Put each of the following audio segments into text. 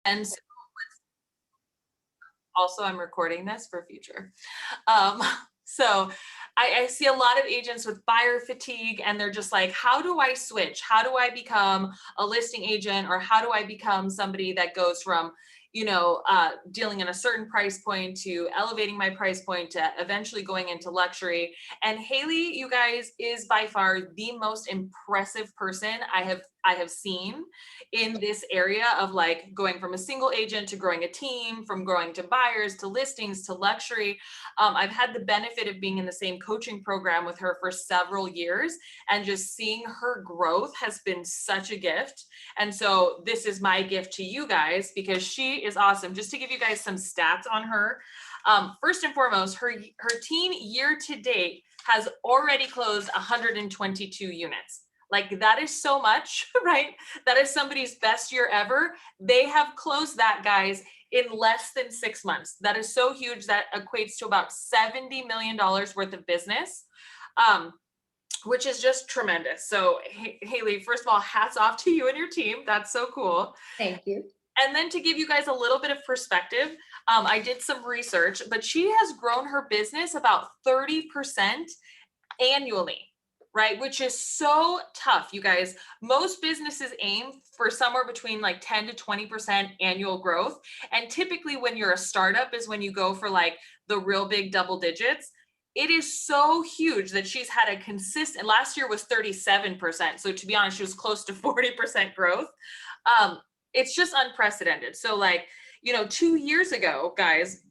And so also I'm recording this for future. Um, so I see a lot of agents with buyer fatigue, and they're just like, how do I switch? How do I become a listing agent? Or how do I become somebody that goes from, dealing in a certain price point to elevating my price point to eventually going into luxury? And Haley, you guys, is by far the most impressive person I have seen in this area of like going from a single agent to growing a team, from growing to buyers to listings to luxury. I've had the benefit of being in the same coaching program with her for several years, and just seeing her growth has been such a gift. And so this is my gift to you guys, because she is awesome. Just to give you guys some stats on her. First and foremost, her team year to date has already closed 122 units. Like, that is so much, right? That is somebody's best year ever. They have closed that, guys, in less than 6 months. That is so huge. That equates to about $70 million worth of business, which is just tremendous. So Haley, first of all, hats off to you and your team. That's so cool. Thank you. And then to give you guys a little bit of perspective, I did some research, but she has grown her business about 30% annually, right? Which is so tough, you guys. Most businesses aim for somewhere between like 10 to 20% annual growth. And typically when you're a startup is when you go for like the real big double digits. It is so huge that she's had a consistent, last year was 37%. So to be honest, she was close to 40% growth. It's just unprecedented. So like, 2 years ago, guys,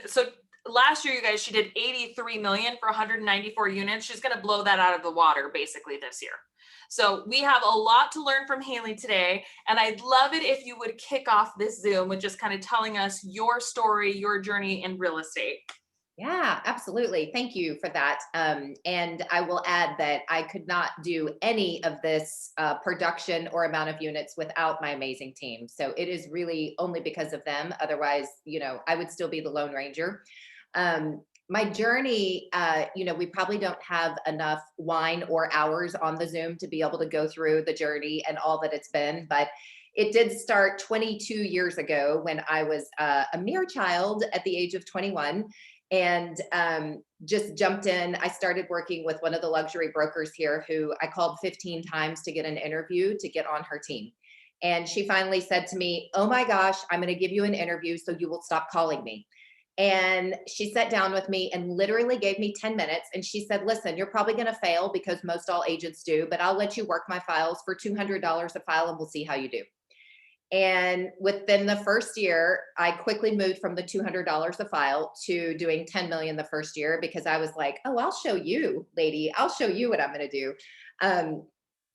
so last year, you guys, she did 83 million for 194 units. She's going to blow that out of the water basically this year. So we have a lot to learn from Haley today. And I'd love it if you would kick off this Zoom with just kind of telling us your story, your journey in real estate. Yeah, absolutely. Thank you for that. And I will add that I could not do any of this production or amount of units without my amazing team. So it is really only because of them. Otherwise, I would still be the Lone Ranger. My journey, we probably don't have enough wine or hours on the Zoom to be able to go through the journey and all that it's been, but it did start 22 years ago when I was a mere child at the age of 21, and just jumped in. I started working with one of the luxury brokers here who I called 15 times to get an interview to get on her team. And she finally said to me, "Oh my gosh, I'm going to give you an interview so you will stop calling me." And she sat down with me and literally gave me 10 minutes. And she said, "Listen, you're probably going to fail because most all agents do, but I'll let you work my files for $200 a file and we'll see how you do." And within the first year, I quickly moved from the $200 a file to doing 10 million the first year, because I was like, "Oh, I'll show you, lady. I'll show you what I'm going to do."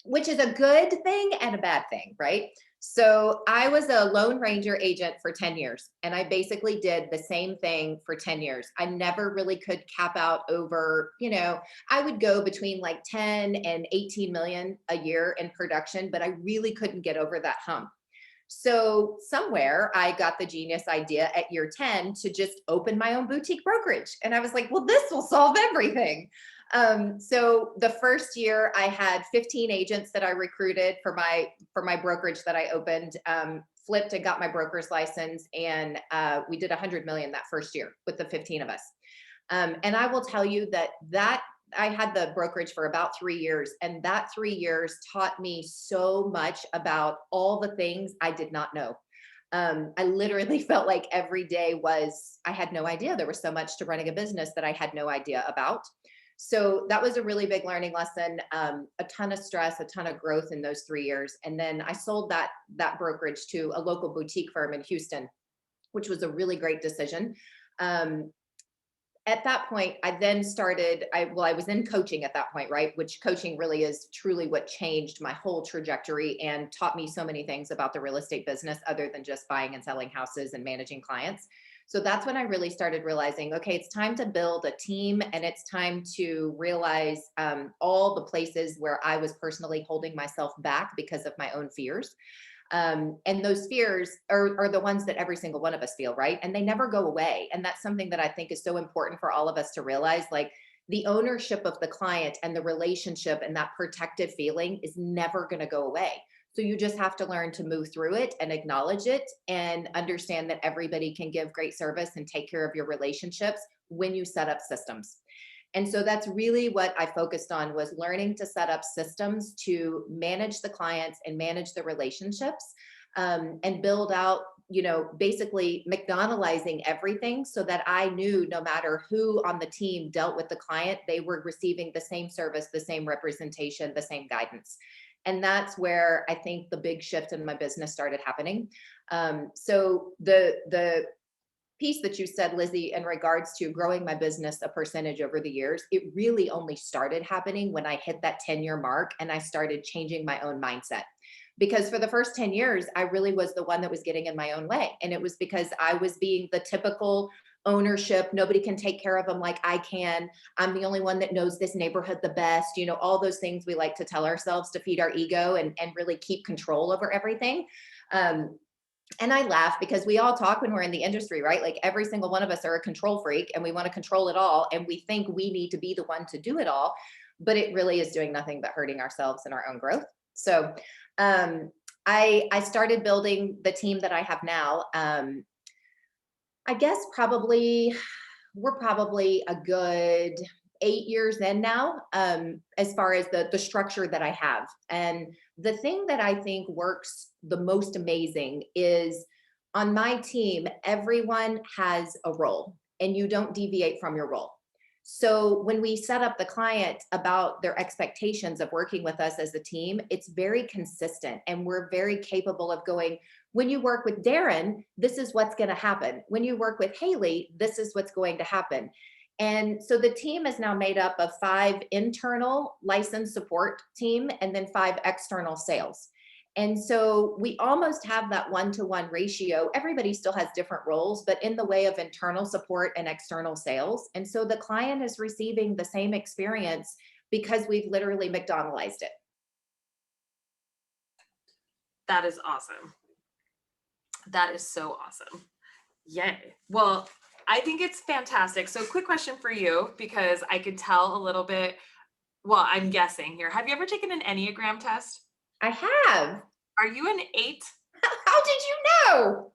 Which is a good thing and a bad thing, right? So I was a Lone Ranger agent for 10 years, and I basically did the same thing for 10 years. I never really could cap out over, I would go between like 10 and 18 million a year in production, but I really couldn't get over that hump. So somewhere I got the genius idea at year 10 to just open my own boutique brokerage. And I was like, well, this will solve everything. So the first year I had 15 agents that I recruited for my brokerage that I opened, flipped and got my broker's license. And we did 100 million that first year with the 15 of us. And I will tell you that I had the brokerage for about 3 years, and that 3 years taught me so much about all the things I did not know. I literally felt like every day I had no idea. There was so much to running a business that I had no idea about. So that was a really big learning lesson, a ton of stress, a ton of growth in those 3 years. And then I sold that brokerage to a local boutique firm in Houston, which was a really great decision. At that point, I then started, I was in coaching at that point, right? Which coaching really is truly what changed my whole trajectory and taught me so many things about the real estate business other than just buying and selling houses and managing clients. So that's when I really started realizing, okay, it's time to build a team, and it's time to realize all the places where I was personally holding myself back because of my own fears. And those fears are the ones that every single one of us feel, right? And they never go away. And that's something that I think is so important for all of us to realize. Like, the ownership of the client and the relationship and that protective feeling is never going to go away. So you just have to learn to move through it and acknowledge it and understand that everybody can give great service and take care of your relationships when you set up systems. And so that's really what I focused on, was learning to set up systems to manage the clients and manage the relationships, and build out, basically McDonaldizing everything so that I knew no matter who on the team dealt with the client, they were receiving the same service, the same representation, the same guidance. And that's where I think the big shift in my business started happening. So the piece that you said, Lizzie, in regards to growing my business a percentage over the years, it really only started happening when I hit that 10-year mark and I started changing my own mindset. Because for the first 10 years, I really was the one that was getting in my own way. And it was because I was being the typical ownership. Nobody can take care of them like I can. I'm the only one that knows this neighborhood the best. All those things we like to tell ourselves to feed our ego and really keep control over everything. Um, and I laugh because we all talk when we're in the industry, right? Like every single one of us are a control freak and we want to control it all. And we think we need to be the one to do it all, but it really is doing nothing but hurting ourselves and our own growth. So I started building the team that I have now. I guess we're probably a good 8 years in now, as far as the structure that I have. And the thing that I think works the most amazing is, on my team, everyone has a role and you don't deviate from your role. So when we set up the client about their expectations of working with us as a team, it's very consistent and we're very capable of going, when you work with Darren, this is what's going to happen. When you work with Haley, this is what's going to happen. And so the team is now made up of 5 internal licensed support team and then 5 external sales. And so we almost have that 1-to-1 ratio. Everybody still has different roles, but in the way of internal support and external sales. And so the client is receiving the same experience because we've literally McDonaldized it. That is awesome. That is so awesome. Yay. Well, I think it's fantastic. So quick question for you, because I could tell a little bit, well, I'm guessing here. Have you ever taken an Enneagram test? I have. Are you an 8? How did you know?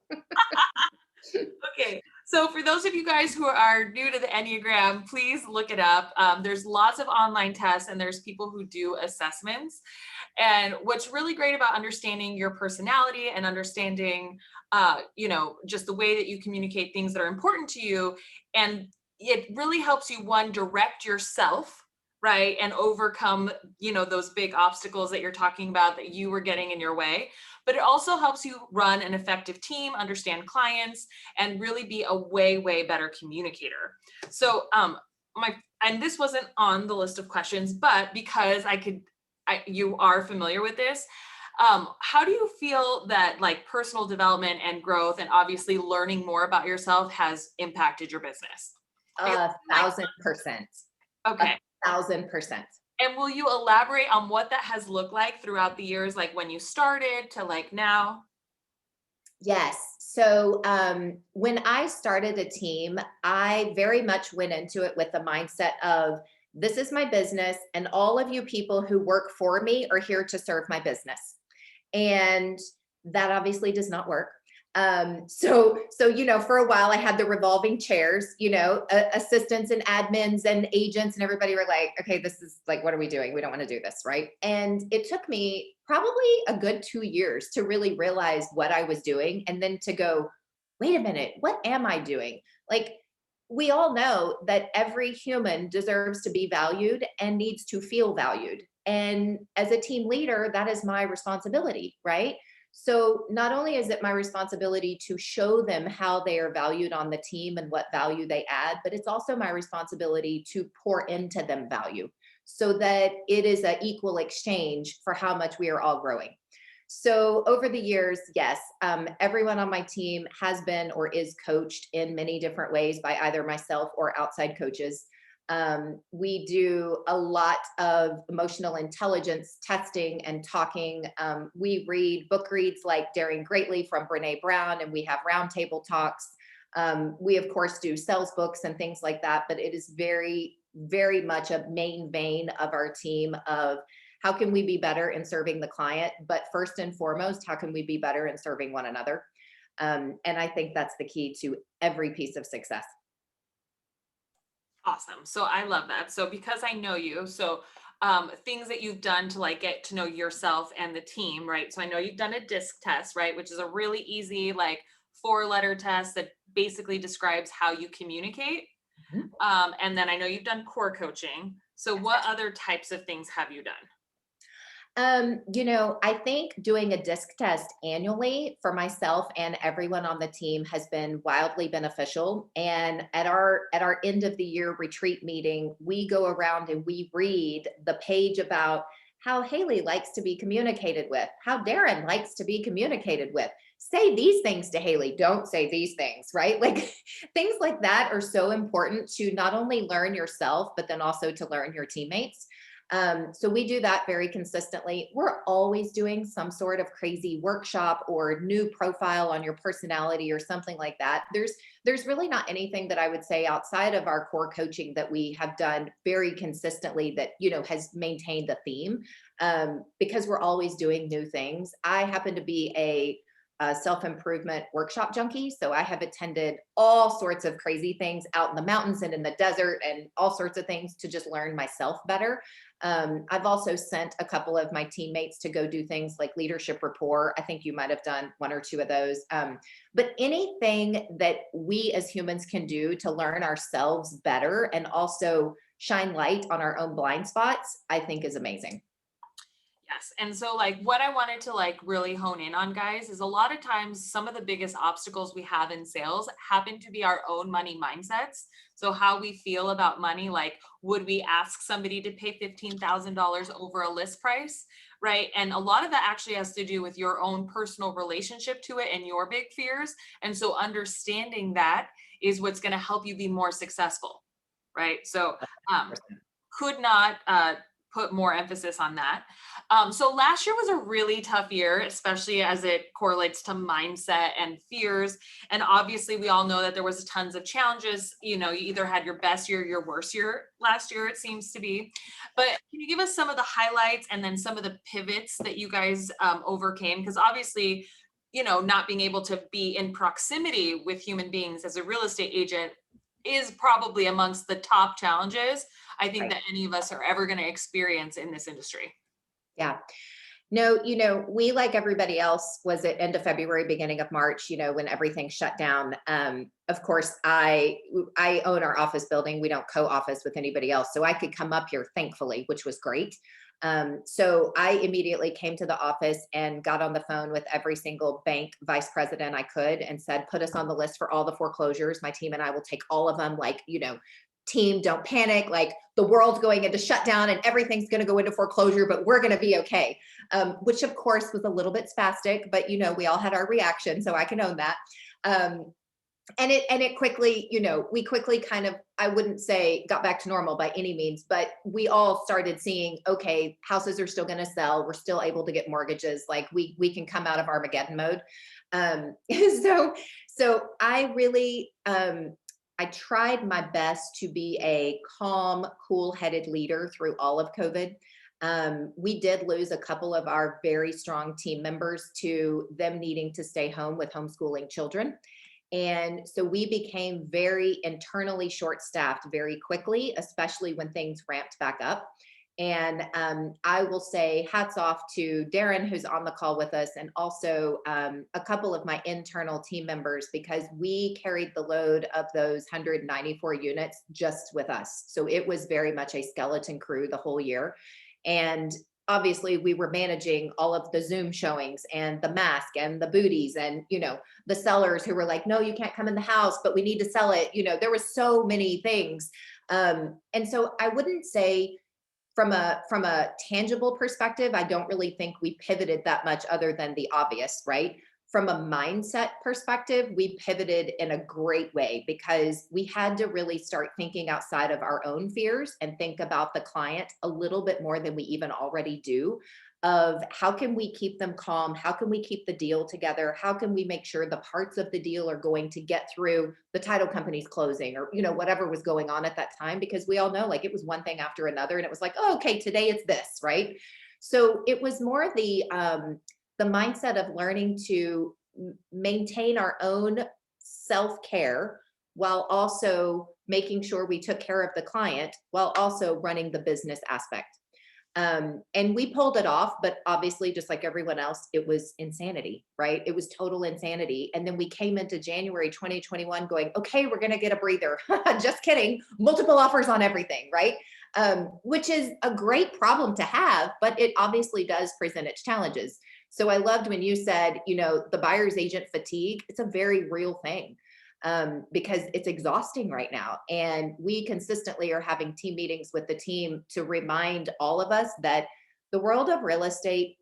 Okay. So for those of you guys who are new to the Enneagram, please look it up. There's lots of online tests and there's people who do assessments. And what's really great about understanding your personality and understanding, just the way that you communicate things that are important to you, and it really helps you, one, direct yourself, right, and overcome, those big obstacles that you're talking about that you were getting in your way. But it also helps you run an effective team, understand clients, and really be a way, way better communicator. So, and this wasn't on the list of questions, but because you are familiar with this, how do you feel that like personal development and growth and obviously learning more about yourself has impacted your business? 1,000%. Okay. 1,000%. And will you elaborate on what that has looked like throughout the years, like when you started to like now? Yes. So when I started a team, I very much went into it with the mindset of, this is my business, and all of you people who work for me are here to serve my business. And that obviously does not work. So for a while I had the revolving chairs, assistants and admins and agents and everybody were like, okay, this is like, what are we doing? We don't want to do this, right? And it took me probably a good 2 years to really realize what I was doing, and then to go, wait a minute, what am I doing? Like, we all know that every human deserves to be valued and needs to feel valued. And as a team leader, that is my responsibility, right? So not only is it my responsibility to show them how they are valued on the team and what value they add, but it's also my responsibility to pour into them value so that it is an equal exchange for how much we are all growing. So over the years, yes, everyone on my team has been or is coached in many different ways by either myself or outside coaches. We do a lot of emotional intelligence testing and talking. We read book reads like Daring Greatly from Brene Brown, and we have roundtable talks. We, of course, do sales books and things like that, but it is very, very much a main vein of our team of how can we be better in serving the client? But first and foremost, how can we be better in serving one another? And I think that's the key to every piece of success. Awesome. So I love that. So because I know you, so things that you've done to like get to know yourself and the team, right? So I know you've done a disc test, right? Which is a really easy, like 4 letter test that basically describes how you communicate. Mhm. And then I know you've done core coaching. So what other types of things have you done? I think doing a disc test annually for myself and everyone on the team has been wildly beneficial. And at our end of the year retreat meeting, we go around and we read the page about how Haley likes to be communicated with, how Darren likes to be communicated with. Say these things to Haley, don't say these things, right? Like things like that are so important to not only learn yourself, but then also to learn your teammates. So we do that very consistently. We're always doing some sort of crazy workshop or new profile on your personality or something like that. There's really not anything that I would say outside of our core coaching that we have done very consistently that has maintained the theme, because we're always doing new things. I happen to be a self-improvement workshop junkie. So I have attended all sorts of crazy things out in the mountains and in the desert and all sorts of things to just learn myself better. I've also sent a couple of my teammates to go do things like leadership rapport. I think you might have done one or two of those. But anything that we as humans can do to learn ourselves better and also shine light on our own blind spots, I think is amazing. Yes. And so like what I wanted to like really hone in on, guys, is a lot of times some of the biggest obstacles we have in sales happen to be our own money mindsets. So how we feel about money, like would we ask somebody to pay $15,000 over a list price, right? And a lot of that actually has to do with your own personal relationship to it and your big fears. And so understanding that is what's going to help you be more successful, right? So um, could not put more emphasis on that. So last year was a really tough year, especially as it correlates to mindset and fears. And obviously, we all know that there was tons of challenges. You know, you either had your best year, your worst year last year, it seems to be. But can you give us some of the highlights and then some of the pivots that you guys overcame? Because obviously, not being able to be in proximity with human beings as a real estate agent is probably amongst the top challenges I think Right. that any of us are ever going to experience in this industry. Yeah. No, we, like everybody else, was at end of February, beginning of March, when everything shut down. Of course, I own our office building. We don't co-office with anybody else. So I could come up here, thankfully, which was great. So I immediately came to the office and got on the phone with every single bank vice president I could and said, put us on the list for all the foreclosures. My team and I will take all of them. Like, team, don't panic. Like the world's going into shutdown and everything's going to go into foreclosure, but we're going to be okay. Which of course was a little bit spastic, but we all had our reaction, so I can own that. Um, and it quickly, we quickly kind of, I wouldn't say got back to normal by any means, but we all started seeing, okay, houses are still going to sell. We're still able to get mortgages. Like we can come out of Armageddon mode. Um, so so I really I tried my best to be a calm, cool-headed leader through all of COVID. We did lose a couple of our very strong team members to them needing to stay home with homeschooling children. And so we became very internally short staffed very quickly, especially when things ramped back up. And I will say hats off to Darren, who's on the call with us, and also a couple of my internal team members, because we carried the load of those 194 units just with us. So it was very much a skeleton crew the whole year. And obviously we were managing all of the Zoom showings and the mask and the booties and, the sellers who were like, no, you can't come in the house, but we need to sell it. There was so many things. And so I wouldn't say from a tangible perspective, I don't really think we pivoted that much other than the obvious, right? From a mindset perspective, we pivoted in a great way because we had to really start thinking outside of our own fears and think about the client a little bit more than we even already do, of how can we keep them calm? How can we keep the deal together? How can we make sure the parts of the deal are going to get through the title company's closing, or, whatever was going on at that time? Because we all know, like, it was one thing after another and it was like, oh, okay, today it's this, right? So it was more the mindset of learning to maintain our own self-care while also making sure we took care of the client while also running the business aspect. And we pulled it off, but obviously, just like everyone else, it was insanity, right? It was total insanity. And then we came into January 2021 going, okay, we're going to get a breather. Just kidding. Multiple offers on everything, right? Which is a great problem to have, but it obviously does present its challenges. So I loved when you said, the buyer's agent fatigue, it's a very real thing, because it's exhausting right now. And we consistently are having team meetings with the team to remind all of us that the world of real estate,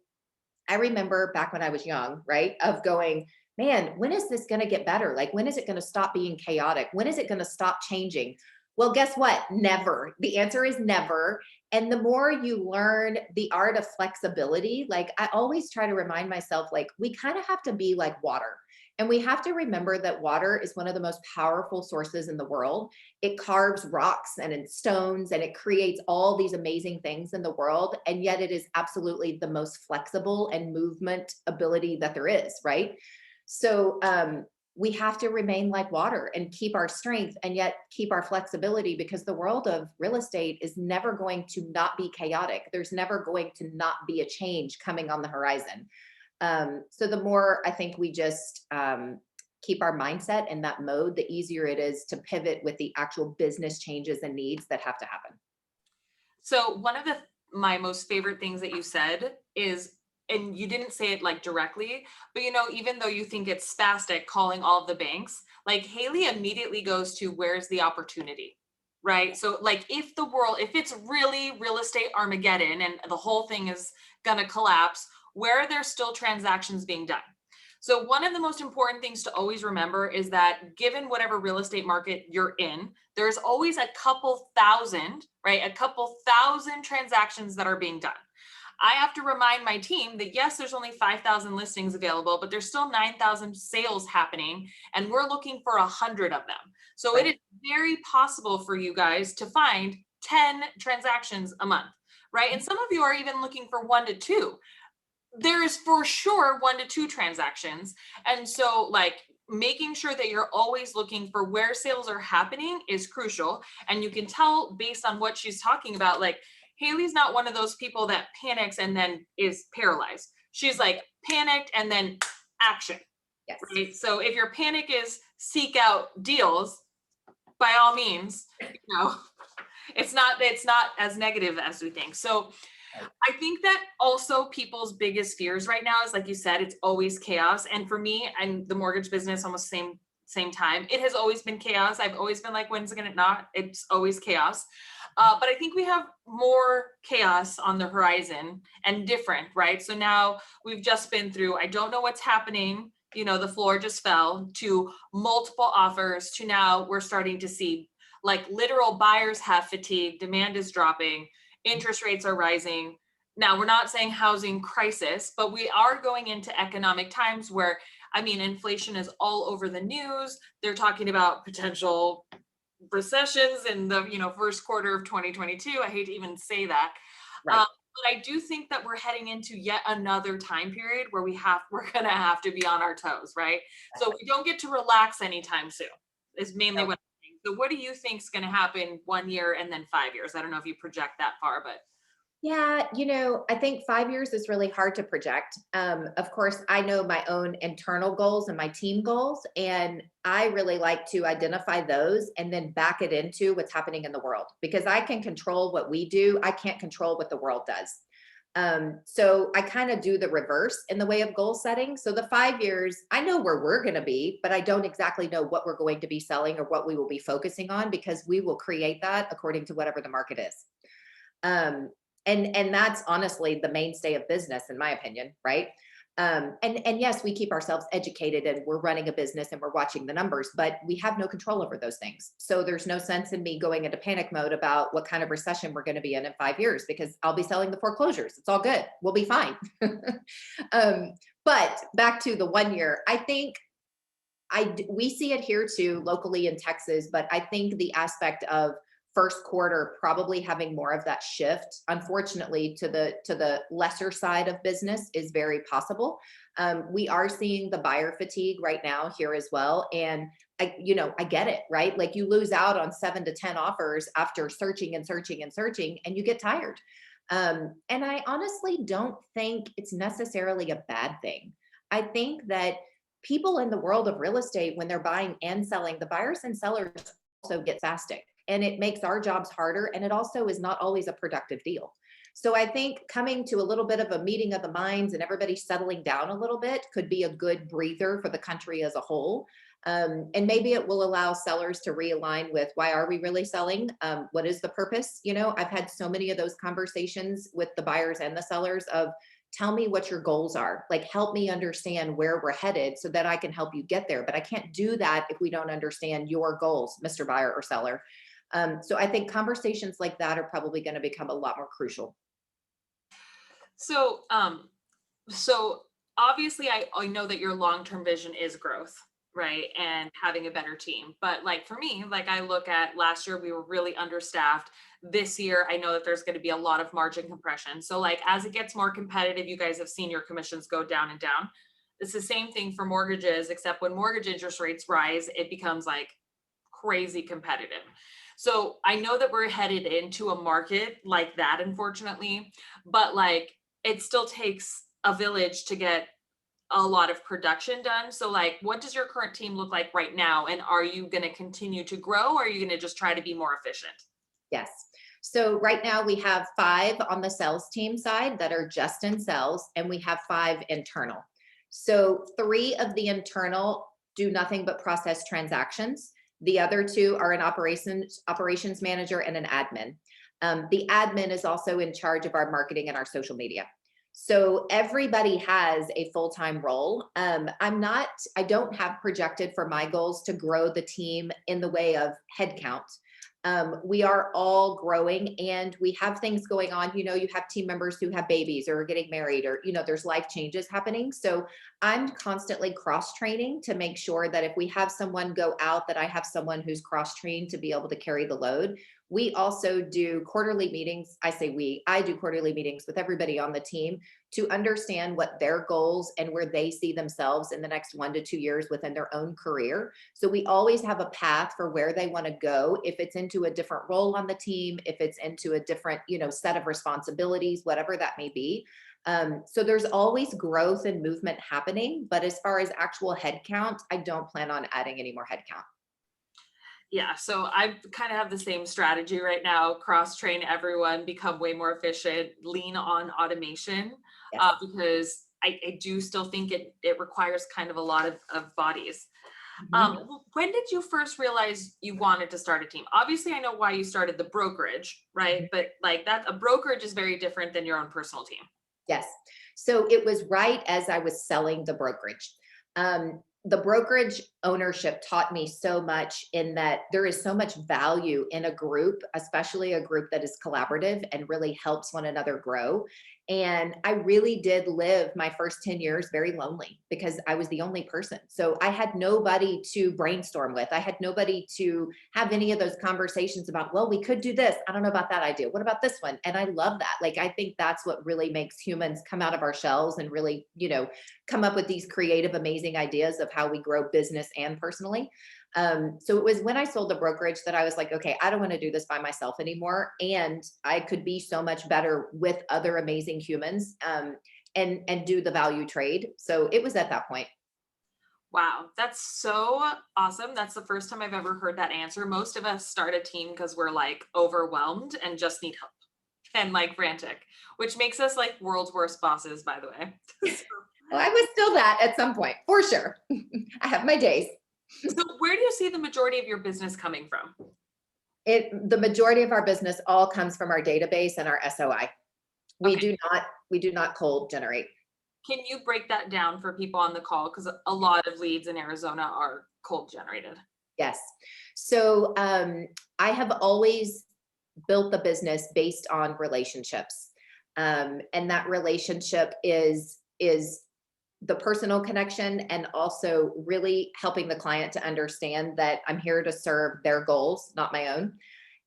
I remember back when I was young, right, of going, man, when is this going to get better? Like, when is it going to stop being chaotic? When is it going to stop changing? Well, guess what? Never. The answer is never. And the more you learn the art of flexibility, like I always try to remind myself, like, we kind of have to be like water. And we have to remember that water is one of the most powerful sources in the world. It carves rocks and in stones, and it creates all these amazing things in the world. And yet it is absolutely the most flexible and movement ability that there is, right? So we have to remain like water and keep our strength and yet keep our flexibility, because the world of real estate is never going to not be chaotic. There's never going to not be a change coming on the horizon. So the more I think we just keep our mindset in that mode, the easier it is to pivot with the actual business changes and needs that have to happen. So one of my most favorite things that you said is, and you didn't say it like directly, but even though you think it's spastic calling all of the banks, like Haley immediately goes to where's the opportunity, right? So like if it's really real estate Armageddon and the whole thing is gonna collapse, where are there still transactions being done? So one of the most important things to always remember is that given whatever real estate market you're in, there's always a couple thousand, right? A couple thousand transactions that are being done. I have to remind my team that yes, there's only 5,000 listings available, but there's still 9,000 sales happening, and we're looking for 100 of them. So it Right. is very possible for you guys to find 10 transactions a month, right? And some of you are even looking for 1 to 2. There is for sure 1 to 2 transactions. And so like making sure that you're always looking for where sales are happening is crucial. And you can tell based on what she's talking about, like Haley's not one of those people that panics and then is paralyzed. She's like panicked and then action, Yes. right? So if your panic is seek out deals, by all means, it's not as negative as we think. So Right. I think that also people's biggest fears right now is, like you said, it's always chaos. And for me, I'm the mortgage business almost same time. It has always been chaos. I've always been like, when's it gonna not? It's always chaos. But I think we have more chaos on the horizon and different, right? So now we've just been through, I don't know what's happening. The floor just fell, to multiple offers, to now we're starting to see like literal buyers have fatigue, demand is dropping, interest rates are rising. Now, we're not saying housing crisis, but we are going into economic times where, I mean, inflation is all over the news. They're talking about potential recessions in the, first quarter of 2022. I hate to even say that. Right. But I do think that we're heading into yet another time period where we're going to have to be on our toes, right? So we don't get to relax anytime soon, is mainly No. what I think. So what do you think is going to happen 1 year and then 5 years? I don't know if you project that far, but Yeah, I think 5 years is really hard to project. Of course, I know my own internal goals and my team goals, and I really like to identify those and then back it into what's happening in the world, because I can control what we do. I can't control what the world does. So I kind of do the reverse in the way of goal setting. So the 5 years, I know where we're going to be, but I don't exactly know what we're going to be selling or what we will be focusing on, because we will create that according to whatever the market is. Um, and that's honestly the mainstay of business, in my opinion, right? And yes, we keep ourselves educated and we're running a business and we're watching the numbers, but we have no control over those things. So there's no sense in me going into panic mode about what kind of recession we're going to be in 5 years, because I'll be selling the foreclosures. It's all good. We'll be fine. um, but back to the 1 year, I think we see it here too locally in Texas, but I think the aspect of first quarter probably having more of that shift, unfortunately, to the lesser side of business is very possible. We are seeing the buyer fatigue right now here as well. And I get it, right? Like you lose out on 7 to 10 offers after searching and searching and searching, and you get tired. And I honestly don't think it's necessarily a bad thing. I think that people in the world of real estate, when they're buying and selling, the buyers and sellers also get fasting, and it makes our jobs harder. And it also is not always a productive deal. So I think coming to a little bit of a meeting of the minds and everybody settling down a little bit could be a good breather for the country as a whole. And maybe it will allow sellers to realign with, why are we really selling? What is the purpose? I've had so many of those conversations with the buyers and the sellers of, tell me what your goals are. Like, help me understand where we're headed so that I can help you get there. But I can't do that if we don't understand your goals, Mr. Buyer or seller. So I think conversations like that are probably going to become a lot more crucial. So, so obviously I know that your long-term vision is growth, right? And having a better team. But like for me, like I look at last year, we were really understaffed. This year, I know that there's going to be a lot of margin compression. So like as it gets more competitive, you guys have seen your commissions go down and down. It's the same thing for mortgages, except when mortgage interest rates rise, it becomes like crazy competitive. So I know that we're headed into a market like that, unfortunately, but like it still takes a village to get a lot of production done. So like, what does your current team look like right now? And are you going to continue to grow, or are you going to just try to be more efficient? Yes. So right now we have 5 on the sales team side that are just in sales, and we have 5 internal. So 3 of the internal do nothing but process transactions. The other 2 are an operations manager and an admin. The admin is also in charge of our marketing and our social media. So everybody has a full-time role. I don't have projected for my goals to grow the team in the way of headcount. We are all growing, and we have things going on. You have team members who have babies or are getting married, or, there's life changes happening. So I'm constantly cross-training to make sure that if we have someone go out, that I have someone who's cross-trained to be able to carry the load. We also do quarterly meetings. I do quarterly meetings with everybody on the team to understand what their goals and where they see themselves in the next 1 to 2 years within their own career. So we always have a path for where they want to go. If it's into a different role on the team, if it's into a different, set of responsibilities, whatever that may be. So there's always growth and movement happening. But as far as actual headcount, I don't plan on adding any more headcount. Yeah, so I kind of have the same strategy right now, cross train everyone, become way more efficient, lean on automation, Yes. because I do still think it requires kind of a lot of bodies. Mhm. When did you first realize you wanted to start a team? Obviously, I know why you started the brokerage, right? But like that, a brokerage is very different than your own personal team. Yes. So it was right as I was selling the brokerage. The brokerage ownership taught me so much, in that there is so much value in a group, especially a group that is collaborative and really helps one another grow. And I really did live my first 10 years very lonely because I was the only person. So I had nobody to brainstorm with. I had nobody to have any of those conversations about, well, we could do this. I don't know about that idea. What about this one? And I love that. Like, I think that's what really makes humans come out of our shells and really, come up with these creative, amazing ideas of how we grow business and personally. So it was when I sold the brokerage that I was like, okay, I don't want to do this by myself anymore. And I could be so much better with other amazing humans, and do the value trade. So it was at that point. Wow, that's so awesome. That's the first time I've ever heard that answer. Most of us start a team because we're like overwhelmed and just need help and like frantic, which makes us like world's worst bosses, by the way. Well, I was still that at some point, for sure. I have my days. So where do you see the majority of your business coming from? The majority of our business all comes from our database and our SOI. We Okay. do not cold generate. Can you break that down for people on the call? Because a lot of leads in Arizona are cold generated. Yes. So I have always built the business based on relationships. And that relationship is the personal connection, and also really helping the client to understand that I'm here to serve their goals, not my own.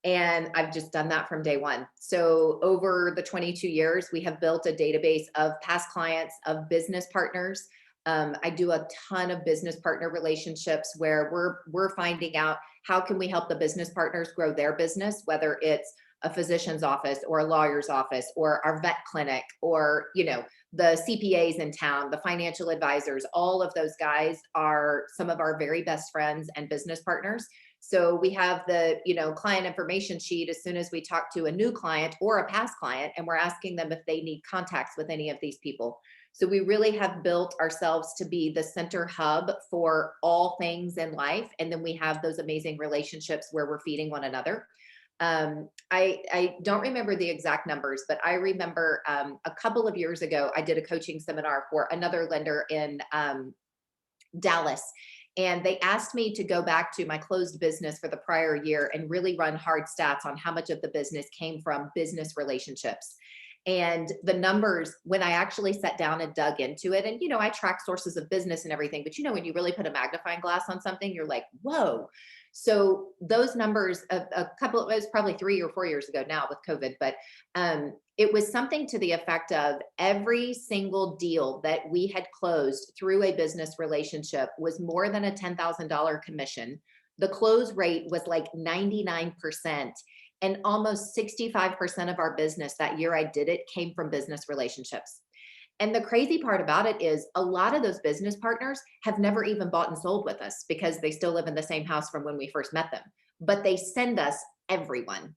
And I've just done that from day one. So over the 22 years, we have built a database of past clients, of business partners. I do a ton of business partner relationships where we're finding out how can we help the business partners grow their business, whether it's a physician's office or a lawyer's office or our vet clinic or, you know, the CPAs in town, the financial advisors, all of those guys are some of our very best friends and business partners. So we have the, you know, client information sheet as soon as we talk to a new client or a past client, and we're asking them if they need contacts with any of these people. So we really have built ourselves to be the center hub for all things in life. And then we have those amazing relationships where we're feeding one another. I don't remember the exact numbers, but I remember a couple of years ago, I did a coaching seminar for another lender in Dallas. And they asked me to go back to my closed business for the prior year and really run hard stats on how much of the business came from business relationships. And the numbers, when I actually sat down and dug into it, and, you know, I track sources of business and everything, but, you know, when you really put a magnifying glass on something, you're like, whoa. So those numbers, a couple, it was probably 3 or 4 years ago now with COVID, but it was something to the effect of every single deal that we had closed through a business relationship was more than a $10,000 commission. The close rate was like 99%. And almost 65% of our business that year I did it came from business relationships. And the crazy part about it is a lot of those business partners have never even bought and sold with us because they still live in the same house from when we first met them, but they send us everyone.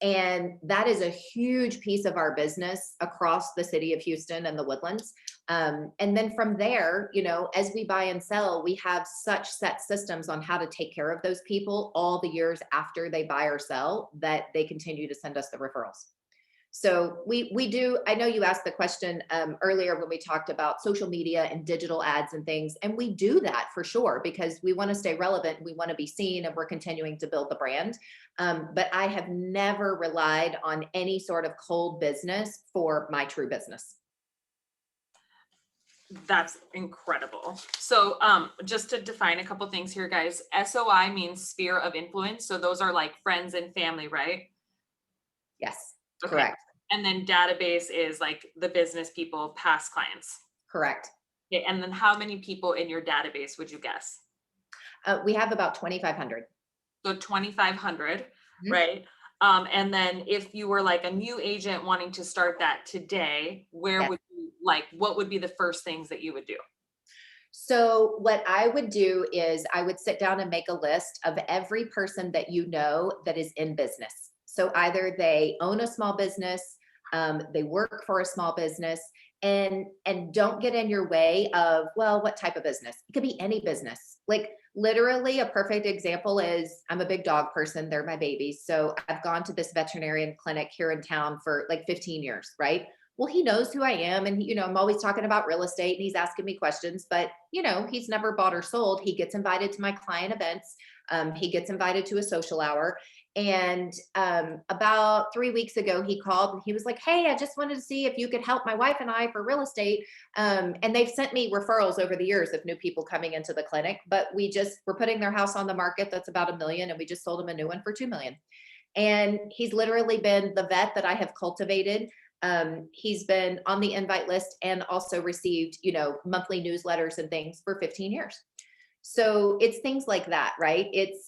And that is a huge piece of our business across the city of Houston and the Woodlands. And then from there, you know, as we buy and sell, we have such set systems on how to take care of those people all the years after they buy or sell that they continue to send us the referrals. So we do. I know you asked the question earlier when we talked about social media and digital ads and things, and we do that for sure because we want to stay relevant, we want to be seen, and we're continuing to build the brand. But I have never relied on any sort of cold business for my true business. That's incredible. So just to define a couple things here, guys, SOI means sphere of influence. So those are like friends and family, right? Yes, Okay. correct, And then database is like the business people, past clients. correct. Okay. And then how many people in your database would you guess? We have about 2,500. So 2,500, Mhm. right? And then if you were like a new agent wanting to start that today, where Yes. would you like, what would be the first things that you would do? So what I would do is I would sit down and make a list of every person that you know that is in business. So either they own a small business, they work for a small business, and don't get in your way of, well, what type of business? It could be any business. Like literally, a perfect example is I'm a big dog person. They're my babies. So I've gone to this veterinarian clinic here in town for like 15 years, right? Well, he knows who I am. And, you know, I'm always talking about real estate and he's asking me questions, but, you know, he's never bought or sold. He gets invited to my client events. He gets invited to a social hour. And about 3 weeks ago, he called and he was like, hey, I just wanted to see if you could help my wife and I for real estate. And they've sent me referrals over the years of new people coming into the clinic, but we're putting their house on the market. That's about $1 million. And we just sold him a new one for $2 million. And he's literally been the vet that I have cultivated. He's been on the invite list and also received, you know, monthly newsletters and things for 15 years. So it's things like that, right?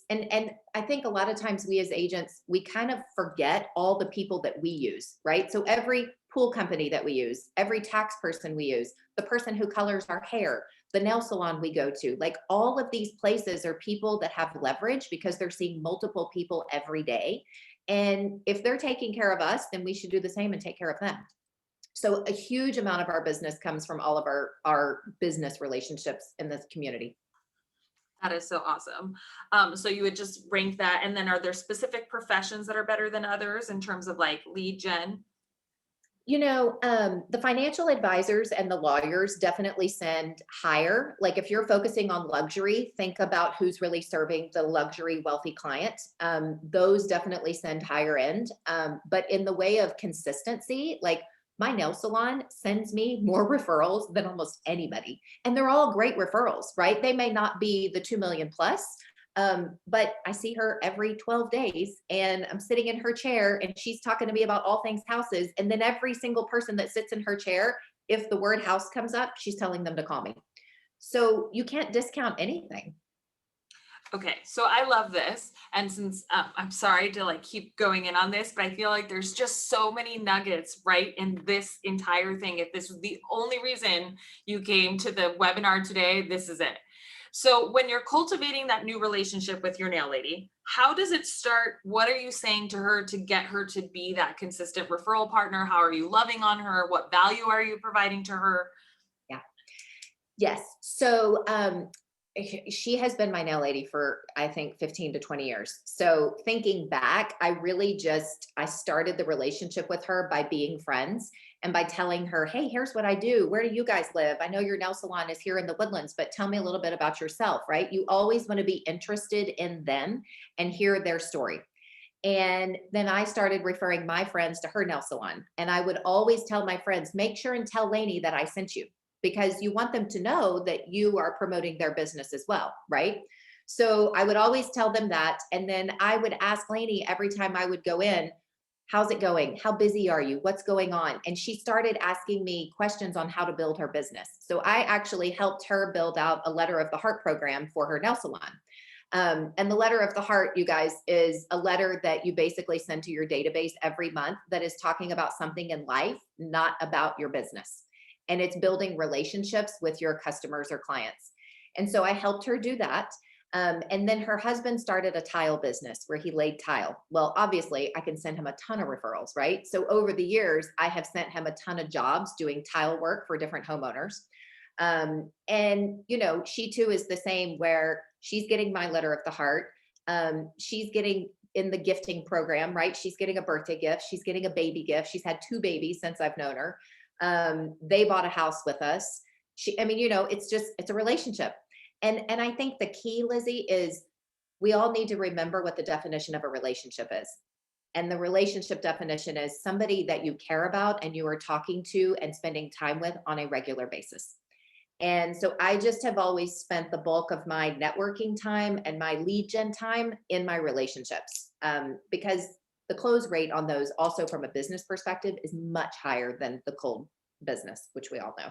And I think a lot of times we as agents, we kind of forget all the people that we use, right? So every pool company that we use, every tax person we use, the person who colors our hair, the nail salon we go to, like all of these places are people that have leverage because they're seeing multiple people every day. And if they're taking care of us, then we should do the same and take care of them. So a huge amount of our business comes from all of our business relationships in this community. That is so awesome. So you would just rank that. And then are there specific professions that are better than others in terms of like lead gen? You know, the financial advisors and the lawyers definitely send higher. Like if you're focusing on luxury, think about who's really serving the luxury wealthy client. Those definitely send higher end. But in the way of consistency, like my nail salon sends me more referrals than almost anybody. And they're all great referrals, right? They may not be the 2 million plus, But I see her every 12 days and I'm sitting in her chair and she's talking to me about all things houses. And then every single person that sits in her chair, if the word house comes up, she's telling them to call me. So you can't discount anything. Okay, so I love this. And since I'm sorry to like keep going in on this, but I feel like there's just so many nuggets right in this entire thing. If this was the only reason you came to the webinar today, this is it. So when you're cultivating that new relationship with your nail lady, how does it start? What are you saying to her to get her to be that consistent referral partner? How are you loving on her? What value are you providing to her? Yeah. Yes. So she has been my nail lady for, I think, 15 to 20 years. So thinking back, I started the relationship with her by being friends and by telling her, hey, here's what I do. Where do you guys live? I know your nail salon is here in the Woodlands, but tell me a little bit about yourself, right? You always want to be interested in them and hear their story. And then I started referring my friends to her nail salon. And I would always tell my friends, make sure and tell Lainey that I sent you, because you want them to know that you are promoting their business as well, right? So I would always tell them that. And then I would ask Lainey every time I would go in, how's it going? How busy are you? What's going on? And she started asking me questions on how to build her business. So I actually helped her build out a letter of the heart program for her nail salon. And the letter of the heart, you guys, is a letter that you basically send to your database every month that is talking about something in life, not about your business. And it's building relationships with your customers or clients. And so I helped her do that. And then her husband started a tile business where he laid tile. Well, obviously, I can send him a ton of referrals, right? So over the years, I have sent him a ton of jobs doing tile work for different homeowners. And she too is the same, where she's getting my letter of the heart. She's getting in the gifting program, right? She's getting a birthday gift. She's getting a baby gift. She's had 2 babies since I've known her. They bought a house with us. It's a relationship. And I think the key, Lizy, is we all need to remember what the definition of a relationship is. And the relationship definition is somebody that you care about and you are talking to and spending time with on a regular basis. And so I just have always spent the bulk of my networking time and my lead gen time in my relationships, because the close rate on those, also from a business perspective, is much higher than the cold business, which we all know.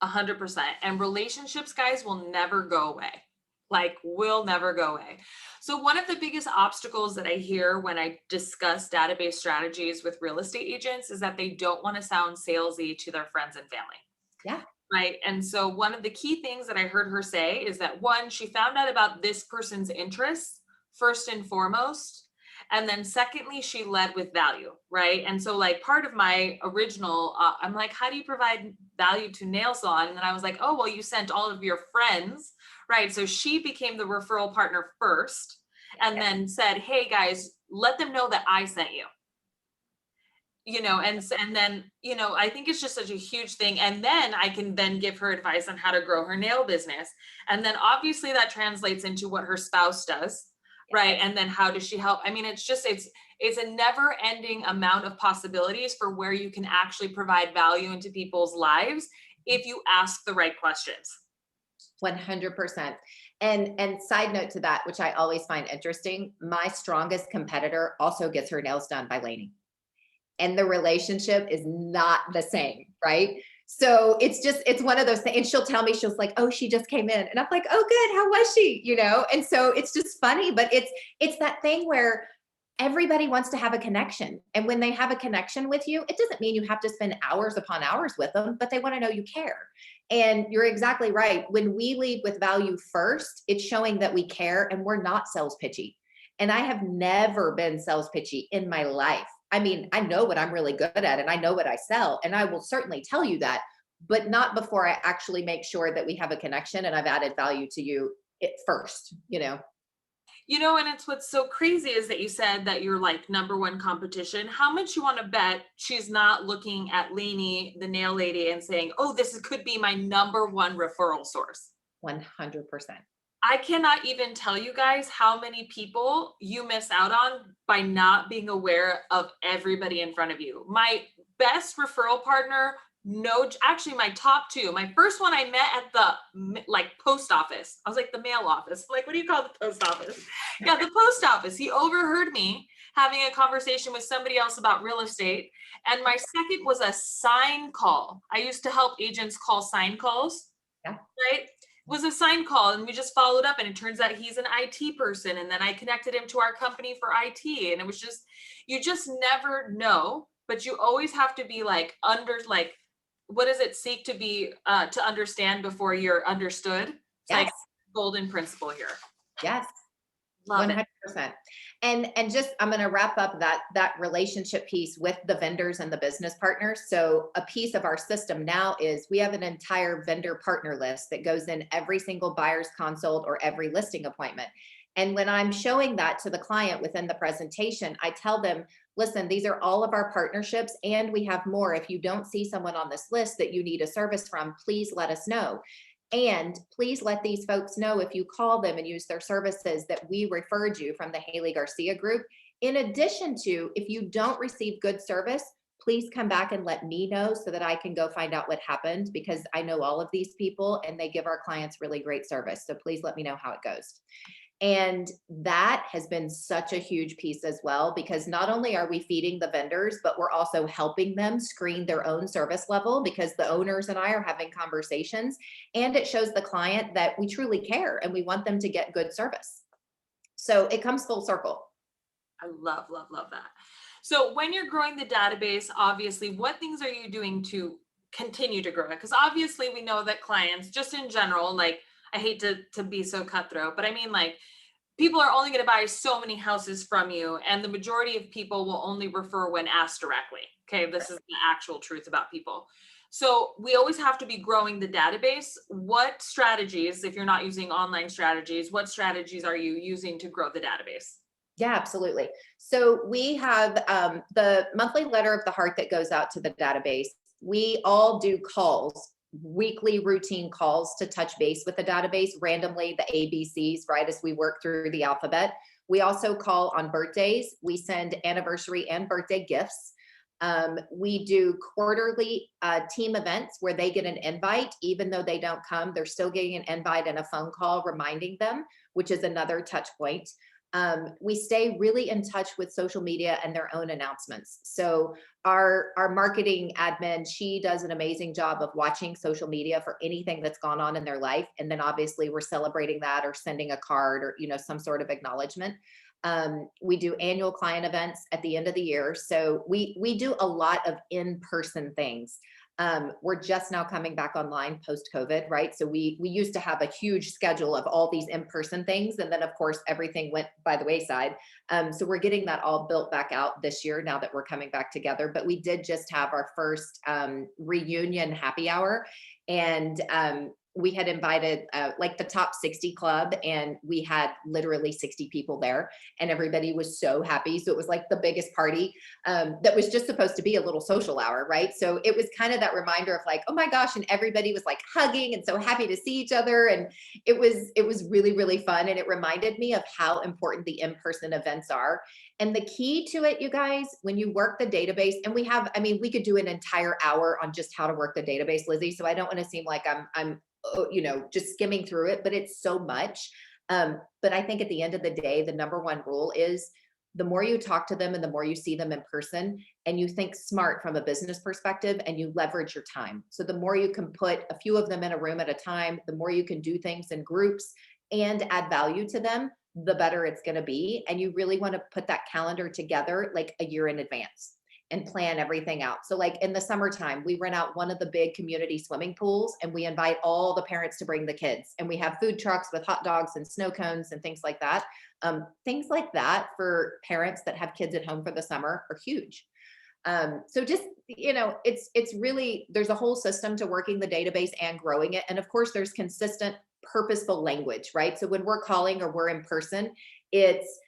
100%. And relationships, guys, will never go away. Like, will never go away. So one of the biggest obstacles that I hear when I discuss database strategies with real estate agents is that they don't want to sound salesy to their friends and family. Yeah. Right. And so one of the key things that I heard her say is that, one, she found out about this person's interests first and foremost. And then secondly, she led with value. Right. And so like part of my original, I'm like, how do you provide value to nail salon? And then I was like, oh, well, you sent all of your friends. Right. So she became the referral partner first and then said, hey, guys, let them know that I sent you. And then I think it's just such a huge thing, and then I can then give her advice on how to grow her nail business, and then obviously that translates into what her spouse does, right? And then how does she help? I mean, it's a never ending amount of possibilities for where you can actually provide value into people's lives if you ask the right questions. 100%. And side note to that, which I always find interesting, my strongest competitor also gets her nails done by Lainey. And the relationship is not the same, right? So it's one of those things. And she'll tell me, she's like, oh, she just came in. And I'm like, oh, good. How was she? And so it's just funny, but it's that thing where everybody wants to have a connection. And when they have a connection with you, it doesn't mean you have to spend hours upon hours with them, but they want to know you care. And you're exactly right. When we lead with value first, it's showing that we care and we're not sales pitchy. And I have never been sales pitchy in my life. I mean, I know what I'm really good at and I know what I sell, and I will certainly tell you that, but not before I actually make sure that we have a connection and I've added value to you at first. And it's what's so crazy is that you said that you're like number one competition. How much you want to bet she's not looking at Lainey, the nail lady, and saying, oh, could be my number one referral source? 100%. I cannot even tell you guys how many people you miss out on by not being aware of everybody in front of you. My best referral partner No, actually my top two. My first one I met at the like post office. I was like the mail office. Like, what do you call the post office? Yeah, the post office. He overheard me having a conversation with somebody else about real estate. And my second was a sign call. I used to help agents call sign calls, Yeah. right? It was a sign call and we just followed up, and it turns out he's an IT person, and then I connected him to our company for IT, and it was just, you just never know, but you always have to be like under, like, what does it seek to be to understand before you're understood? It's like Yes. golden principle here. Yes. Love it. 100%. And just, I'm going to wrap up that relationship piece with the vendors and the business partners. So a piece of our system now is we have an entire vendor partner list that goes in every single buyer's consult or every listing appointment. And when I'm showing that to the client within the presentation, I tell them, listen, these are all of our partnerships and we have more. If you don't see someone on this list that you need a service from, please let us know. And please let these folks know if you call them and use their services that we referred you from the Haley Garcia group. In addition to, if you don't receive good service, please come back and let me know so that I can go find out what happened, because I know all of these people and they give our clients really great service. So please let me know how it goes. And that has been such a huge piece as well, because not only are we feeding the vendors, but we're also helping them screen their own service level, because the owners and I are having conversations, and it shows the client that we truly care and we want them to get good service. So it comes full circle. I love, love, love that. So when you're growing the database, obviously, what things are you doing to continue to grow it? Because obviously we know that clients, just in general, like, I hate to be so cutthroat, but I mean, like, people are only going to buy so many houses from you, and the majority of people will only refer when asked directly. Okay, this is the actual truth about people. So we always have to be growing the database. What strategies, if you're not using online strategies, what strategies are you using to grow the database? Yeah, absolutely. So we have the monthly letter of the heart that goes out to the database. We all do calls, weekly routine calls to touch base with the database, randomly the ABCs, right, as we work through the alphabet. We also call on birthdays. We send anniversary and birthday gifts. We do quarterly team events where they get an invite. Even though they don't come, they're still getting an invite and a phone call reminding them, which is another touch point. We stay really in touch with social media and their own announcements. So our marketing admin, she does an amazing job of watching social media for anything that's gone on in their life. And then obviously we're celebrating that or sending a card or, some sort of acknowledgement. We do annual client events at the end of the year. So we do a lot of in-person things. We're just now coming back online post-COVID, right? So we used to have a huge schedule of all these in-person things, and then of course everything went by the wayside. So we're getting that all built back out this year now that we're coming back together. But we did just have our first reunion happy hour, and we had invited like the top 60 club, and we had literally 60 people there, and everybody was so happy. So it was like the biggest party that was just supposed to be a little social hour, right? So it was kind of that reminder of like, oh my gosh, and everybody was like hugging and so happy to see each other, and it was really, really fun, and it reminded me of how important the in-person events are. And the key to it, you guys, when you work the database, and we could do an entire hour on just how to work the database, Lizzie. So I don't want to seem like I'm just skimming through it, but it's so much. But I think at the end of the day, the number one rule is the more you talk to them and the more you see them in person, and you think smart from a business perspective, and you leverage your time. So the more you can put a few of them in a room at a time, the more you can do things in groups and add value to them, the better it's going to be. And you really want to put that calendar together like a year in advance and plan everything out. So like in the summertime, we rent out one of the big community swimming pools, and we invite all the parents to bring the kids, and we have food trucks with hot dogs and snow cones and things like that. Things like that for parents that have kids at home for the summer are huge. So just, it's really, there's a whole system to working the database and growing it. And of course there's consistent purposeful language, right? So when we're calling or we're in person, it's,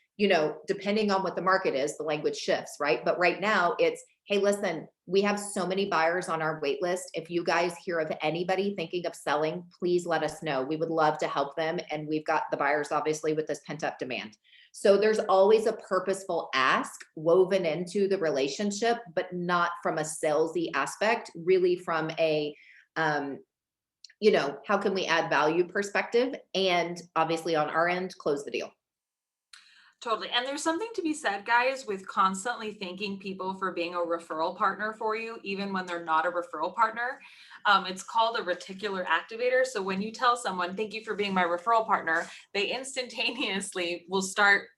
depending on what the market is, the language shifts, right? But right now it's, Hey, listen, we have so many buyers on our wait list. If you guys hear of anybody thinking of selling, please let us know. We would love to help them. And we've got the buyers obviously with this pent up demand. So there's always a purposeful ask woven into the relationship, but not from a salesy aspect, really from a, um, how can we add value perspective? And obviously on our end, close the deal. Totally. And there's something to be said, guys, with constantly thanking people for being a referral partner for you, even when they're not a referral partner. It's called a reticular activator. So when you tell someone, thank you for being my referral partner, they instantaneously will start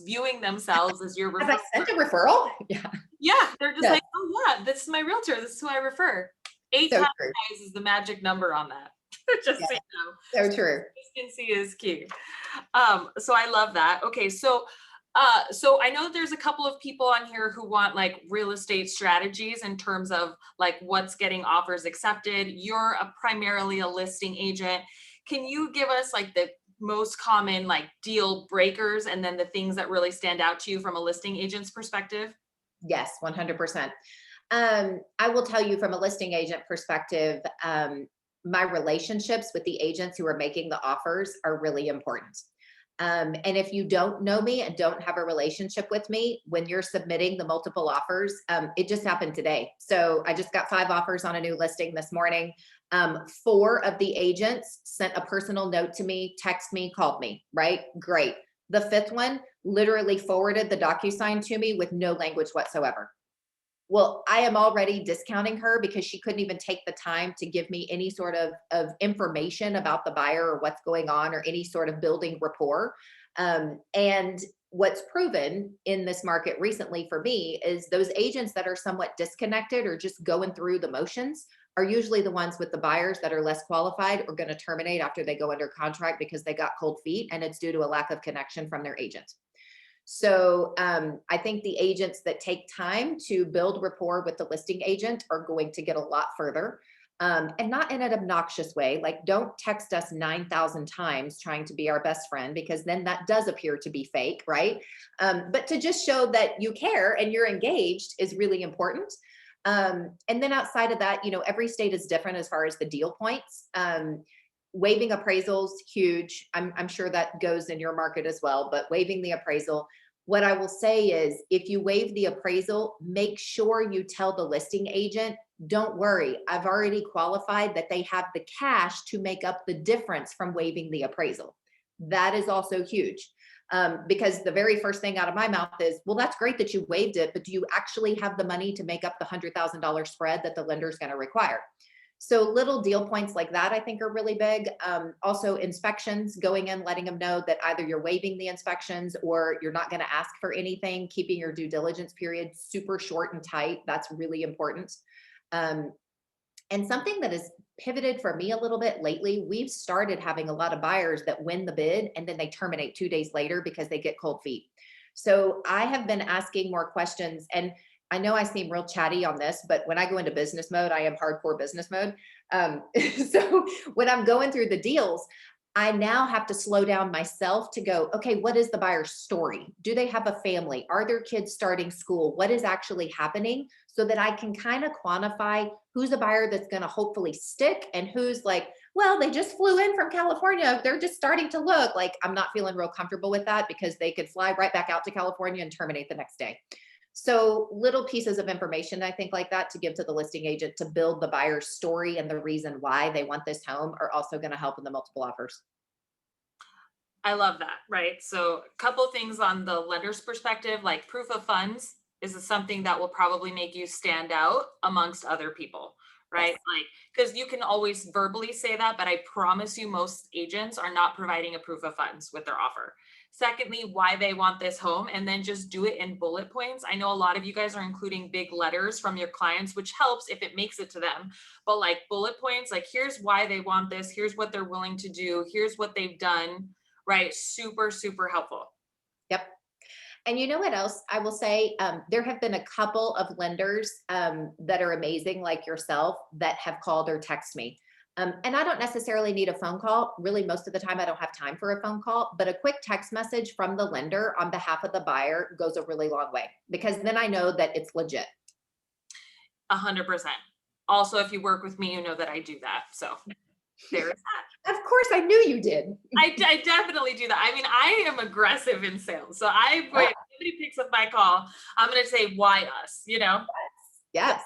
viewing themselves as your Have I referral sent a partner. referral? Yeah. Yeah, they're just Yes. like, oh yeah, this is my realtor. This is who I refer. Eight So times, true. guys, is the magic number on that. Just Yeah. so you know. So true. Consistency is key. So I love that. Okay, so I know that there's a couple of people on here who want like real estate strategies in terms of like what's getting offers accepted. You're primarily a listing agent. Can you give us like the most common like deal breakers and then the things that really stand out to you from a listing agent's perspective? Yes, 100%. I will tell you from a listing agent perspective, my relationships with the agents who are making the offers are really important. And if you don't know me and don't have a relationship with me, when you're submitting the multiple offers, it just happened today. So I just got 5 offers on a new listing this morning. 4 of the agents sent a personal note to me, text me, called me, right? Great. The 5th one literally forwarded the DocuSign to me with no language whatsoever. Well, I am already discounting her because she couldn't even take the time to give me any sort of information about the buyer or what's going on or any sort of building rapport. And what's proven in this market recently for me is those agents that are somewhat disconnected or just going through the motions are usually the ones with the buyers that are less qualified or going to terminate after they go under contract because they got cold feet and it's due to a lack of connection from their agent. So I think the agents that take time to build rapport with the listing agent are going to get a lot further. And not in an obnoxious way. Like, don't text us 9,000 times trying to be our best friend, because then that does appear to be fake, right? But to just show that you care and you're engaged is really important. And then outside of that, every state is different as far as the deal points. Waiving appraisals, huge. I'm sure that goes in your market as well, but waiving the appraisal. What I will say is if you waive the appraisal, make sure you tell the listing agent, don't worry, I've already qualified that they have the cash to make up the difference from waiving the appraisal. That is also huge. Because the very first thing out of my mouth is, well, that's great that you waived it, but do you actually have the money to make up the $100,000 spread that the lender is going to require? So little deal points like that, I think, are really big. Also inspections, going in, letting them know that either you're waiving the inspections or you're not going to ask for anything, keeping your due diligence period super short and tight. That's really important. Um, and something that has pivoted for me a little bit lately, we've started having a lot of buyers that win the bid and then they terminate 2 days later because they get cold feet. So I have been asking more questions, and I know I seem real chatty on this, but when I go into business mode, I am hardcore business mode. Um, so when I'm going through the deals, I now have to slow down myself to go, okay, what is the buyer's story? Do they have a family? Are their kids starting school? What is actually happening? So that I can kind of quantify who's a buyer that's going to hopefully stick and who's like, well, they just flew in from California. They're just starting to look. Like, I'm not feeling real comfortable with that because they could fly right back out to California and terminate the next day. So little pieces of information, I think, like that to give to the listing agent to build the buyer's story and the reason why they want this home are also going to help in the multiple offers. I love that, right? So a couple things on the lender's perspective, like proof of funds is something that will probably make you stand out amongst other people, right? Yes. Like, because you can always verbally say that, but I promise you most agents are not providing a proof of funds with their offer. Secondly, why they want this home, and then just do it in bullet points. I know a lot of you guys are including big letters from your clients, which helps if it makes it to them. But like bullet points, like here's why they want this, here's what they're willing to do, here's what they've done, right? Super, super helpful. Yep. And you know what else I will say? There have been a couple of lenders that are amazing, like yourself, that have called or text me. And I don't necessarily need a phone call. Really, most of the time, I don't have time for a phone call, but a quick text message from the lender on behalf of the buyer goes a really long way because then I know that it's legit. 100%. Also, if you work with me, you know that I do that. So there is that. Of course, I knew you did. I definitely do that. I mean, I am aggressive in sales. So I, Ah, if somebody picks up my call, I'm going to say, why us, you know? yes.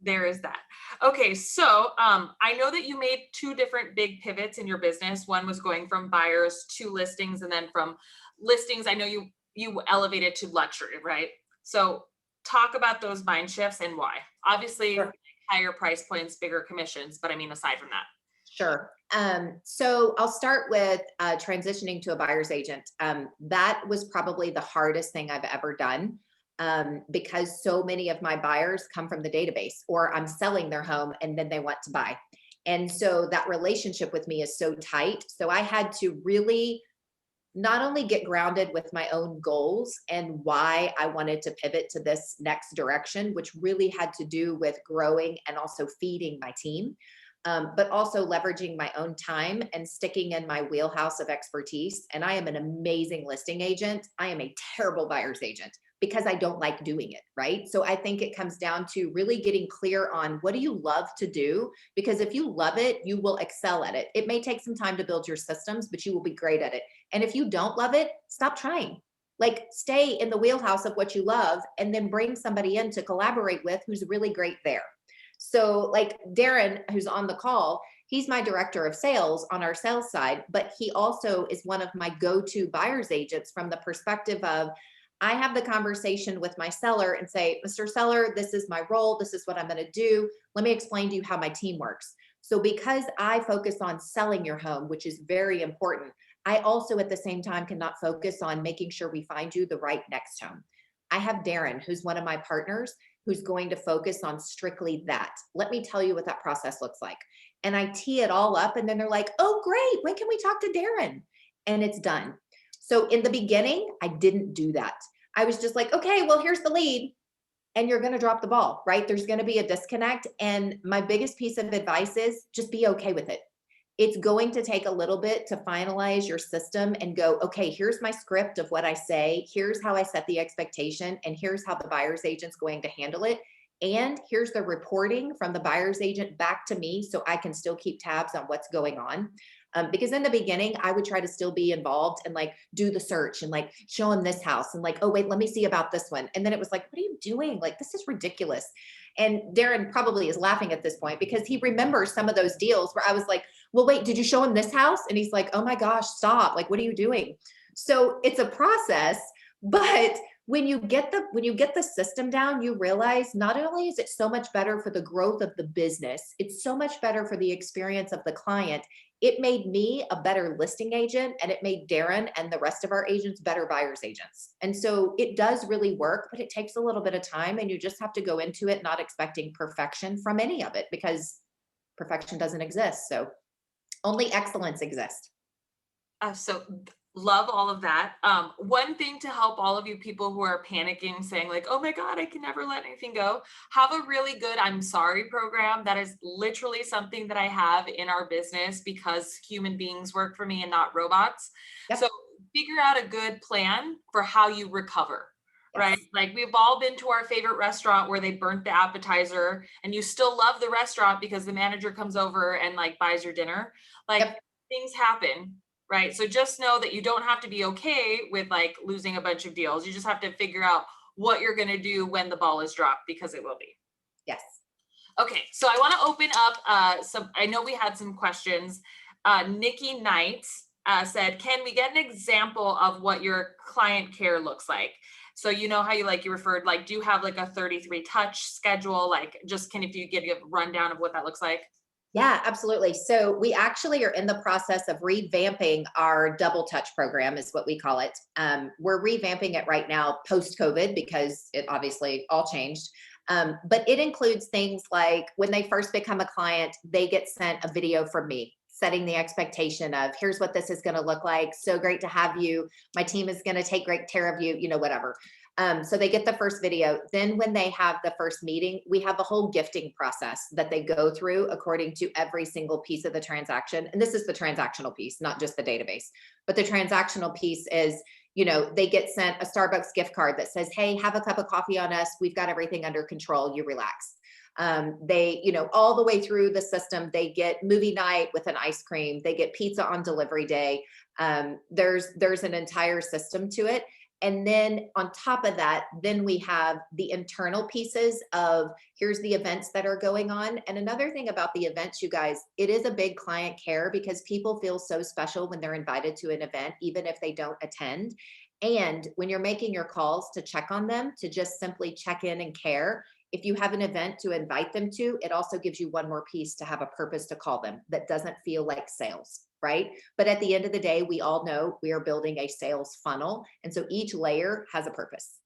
There is that. Okay, so I know that you made two different big pivots in your business. One was going from buyers to listings, and then from listings, I know you elevated to luxury, right? So talk about those mind shifts and why. Obviously, Sure. higher price points, bigger commissions, but I mean, aside from that. Sure. So I'll start with transitioning to a buyer's agent. That was probably the hardest thing I've ever done, because so many of my buyers come from the database, or I'm selling their home and then they want to buy. And so that relationship with me is so tight. So I had to really not only get grounded with my own goals and why I wanted to pivot to this next direction, which really had to do with growing and also feeding my team, but also leveraging my own time and sticking in my wheelhouse of expertise. And I am an amazing listing agent. I am a terrible buyer's agent because I don't like doing it, right? So I think it comes down to really getting clear on what do you love to do? Because if you love it, you will excel at it. It may take some time to build your systems, but you will be great at it. And if you don't love it, stop trying. Like, stay in the wheelhouse of what you love and then bring somebody in to collaborate with who's really great there. So, like Darren, who's on the call, he's my director of sales on our sales side, but he also is one of my go to buyer's agents from the perspective of I have the conversation with my seller and say, Mr. Seller, this is my role. This is what I'm going to do. Let me explain to you how my team works. So, because I focus on selling your home, which is very important, I also at the same time cannot focus on making sure we find you the right next home. I have Darren, who's one of my partners, who's going to focus on strictly that. Let me tell you what that process looks like. And I tee it all up, and then they're like, oh, great. When can we talk to Darren? And it's done. So in the beginning, I didn't do that. I was just like, okay, well, here's the lead. And you're going to drop the ball, right? There's going to be a disconnect. And my biggest piece of advice is just be okay with it. It's going to take a little bit to finalize your system and go, okay, here's my script of what I say. Here's how I set the expectation. And here's how the buyer's agent's going to handle it. And here's the reporting from the buyer's agent back to me so I can still keep tabs on what's going on. Because in the beginning, I would try to still be involved and like do the search and like show him this house and like, oh, wait, let me see about this one. And then it was like, what are you doing? Like, this is ridiculous. And Darren probably is laughing at this point because he remembers some of those deals where I was like, well, wait, did you show him this house? And he's like, oh my gosh, stop. Like, what are you doing? So it's a process, but when you get the system down, you realize not only is it so much better for the growth of the business, it's so much better for the experience of the client. It made me a better listing agent, and it made Darren and the rest of our agents better buyers agents. And so it does really work, but it takes a little bit of time, and you just have to go into it not expecting perfection from any of it because perfection doesn't exist. So only excellence exists. Love all of that. One thing to help all of you people who are panicking, saying like, "Oh my God, I can never let anything go." Have a really good "I'm sorry" program. That is literally something that I have in our business because human beings work for me and not robots. So Yep. figure out a good plan for how you recover. Right? Yes. Like we've all been to our favorite restaurant where they burnt the appetizer and you still love the restaurant because the manager comes over and like buys your dinner. Like Yep. things happen, right? So just know that you don't have to be okay with like losing a bunch of deals. You just have to figure out what you're going to do when the ball is dropped because it will be. Yes. Okay, so I want to open up some. I know we had some questions. Nikki Knight said, "Can we get an example of what your client care looks like?" So you know how you referred, like, do you have like a 33 touch schedule? Like, just if you give a rundown of what that looks like? Yeah, absolutely. So we actually are in the process of revamping our double touch program, is what we call it. We're revamping it right now post COVID because it obviously all changed. But it includes things like when they first become a client, they get sent a video from me, setting the expectation of here's what this is going to look like. So great to have you. My team is going to take great care of you, whatever. So they get the first video. Then when they have the first meeting, we have a whole gifting process that they go through according to every single piece of the transaction. And this is the transactional piece, not just the database. But the transactional piece is, they get sent a Starbucks gift card that says, hey, have a cup of coffee on us. We've got everything under control. You relax. They, all the way through the system, they get movie night with an ice cream, they get pizza on delivery day. There's an entire system to it. And then on top of that, then we have the internal pieces of here's the events that are going on. And another thing about the events, you guys, it is a big client care because people feel so special when they're invited to an event, even if they don't attend. And when you're making your calls to check on them, to just simply check in and care, if you have an event to invite them to, it also gives you one more piece to have a purpose to call them that doesn't feel like sales, right? But at the end of the day, we all know we are building a sales funnel. And so each layer has a purpose.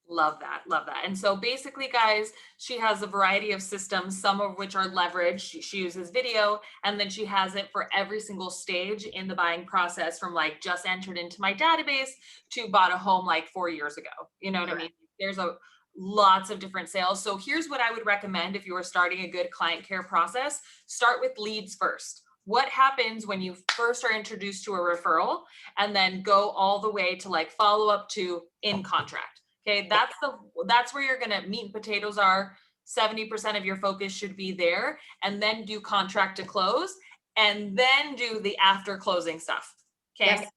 Love that. Love that. And so basically, guys, she has a variety of systems, some of which are leveraged. She uses video, and then she has it for every single stage in the buying process, from like just entered into my database to bought a home like 4 years ago. You know what I mean? There's a lots of different sales. So here's what I would recommend if you are starting a good client care process. Start with leads first. What happens when you first are introduced to a referral, and then go all the way to like follow up to in contract? Okay, that's where you're gonna meat and potatoes are. 70% of your focus should be there, and then do contract to close, and then do the after closing stuff. Okay. Yes.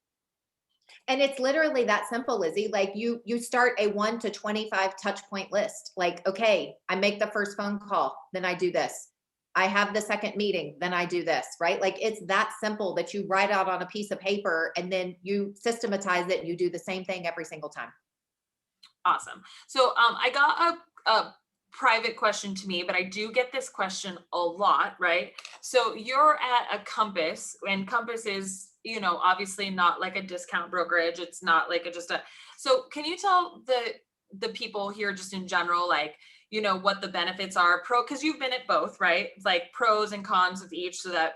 And it's literally that simple, Lizzie. Like you start a 1 to 25 touch point list. Like, okay, I make the first phone call, then I do this. I have the second meeting, then I do this, right? Like it's that simple that you write out on a piece of paper and then you systematize it and you do the same thing every single time. Awesome. So I got a private question to me, but I do get this question a lot, right? So you're at a Compass, and Compass is, obviously not like a discount brokerage. It's not like so can you tell the people here just in general, like, what the benefits are, because you've been at both, right? It's like pros and cons of each, so that,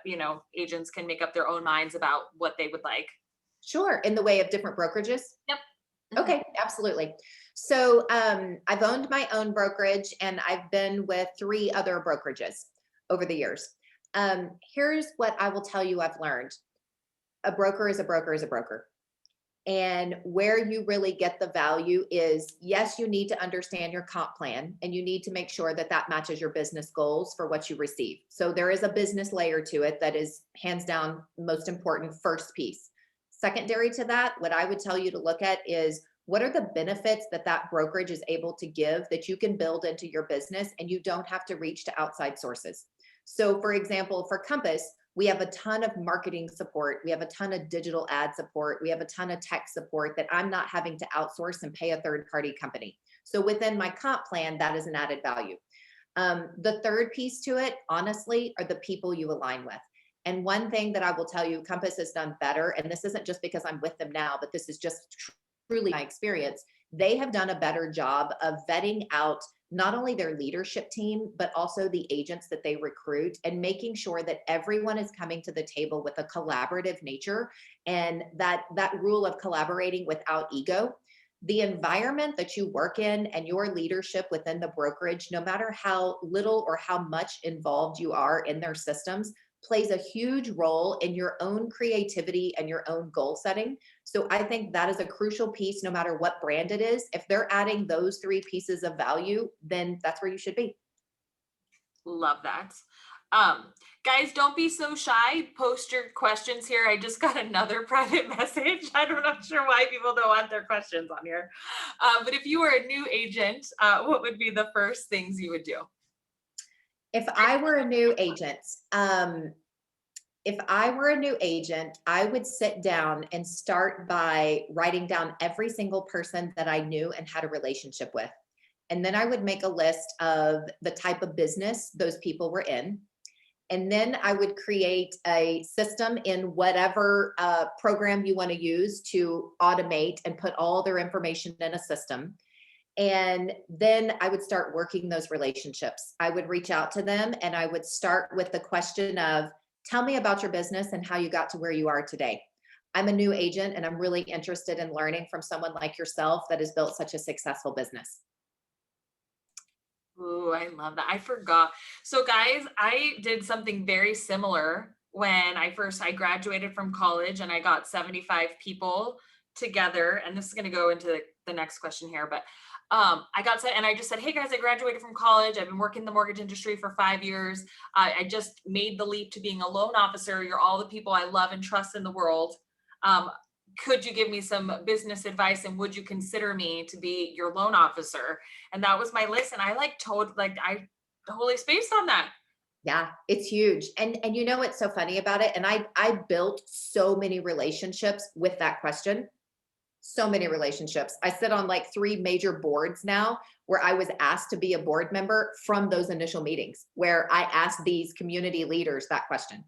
agents can make up their own minds about what they would like. Sure. In the way of different brokerages. Yep. Okay, absolutely. So I've owned my own brokerage and I've been with 3 other brokerages over the years. Here's what I will tell you I've learned. A broker is a broker is a broker. And where you really get the value is, yes, you need to understand your comp plan and you need to make sure that that matches your business goals for what you receive. So there is a business layer to it that is hands down most important first piece. Secondary to that, what I would tell you to look at is what are the benefits that that brokerage is able to give that you can build into your business and you don't have to reach to outside sources. So for example, for Compass, we have a ton of marketing support. We have a ton of digital ad support. We have a ton of tech support that I'm not having to outsource and pay a third party company. So within my comp plan, that is an added value. The third piece to it, honestly, are the people you align with. And one thing that I will tell you, Compass has done better, and this isn't just because I'm with them now, but this is just truly my experience. They have done a better job of vetting out not only their leadership team, but also the agents that they recruit, and making sure that everyone is coming to the table with a collaborative nature, and that rule of collaborating without ego. The environment that you work in and your leadership within the brokerage, no matter how little or how much involved you are in their systems, plays a huge role in your own creativity and your own goal setting. So I think that is a crucial piece, no matter what brand it is. If they're adding those 3 pieces of value, then that's where you should be. Love that. Guys, don't be so shy. Post your questions here. I just got another private message. I'm not sure why people don't want their questions on here. But if you were a new agent, what would be the first things you would do? If I were a new agent, I would sit down and start by writing down every single person that I knew and had a relationship with. And then I would make a list of the type of business those people were in. And then I would create a system in whatever program you want to use to automate and put all their information in a system. And then I would start working those relationships. I would reach out to them and I would start with the question of, tell me about your business and how you got to where you are today. I'm a new agent and I'm really interested in learning from someone like yourself that has built such a successful business. Ooh, I love that. I forgot. So guys, I did something very similar when I graduated from college, and I got 75 people together, and this is going to go into the next question here, but I got set and I just said, hey guys, I graduated from college. I've been working in the mortgage industry for 5 years. I just made the leap to being a loan officer. You're all the people I love and trust in the world. Um, could you give me some business advice, and would you consider me to be your loan officer? And that was my list. And I I totally spaced on that. Yeah, it's huge. And you know what's so funny about it? And I built so many relationships with that question. So many relationships. I sit on like 3 major boards now where I was asked to be a board member from those initial meetings where I asked these community leaders that question.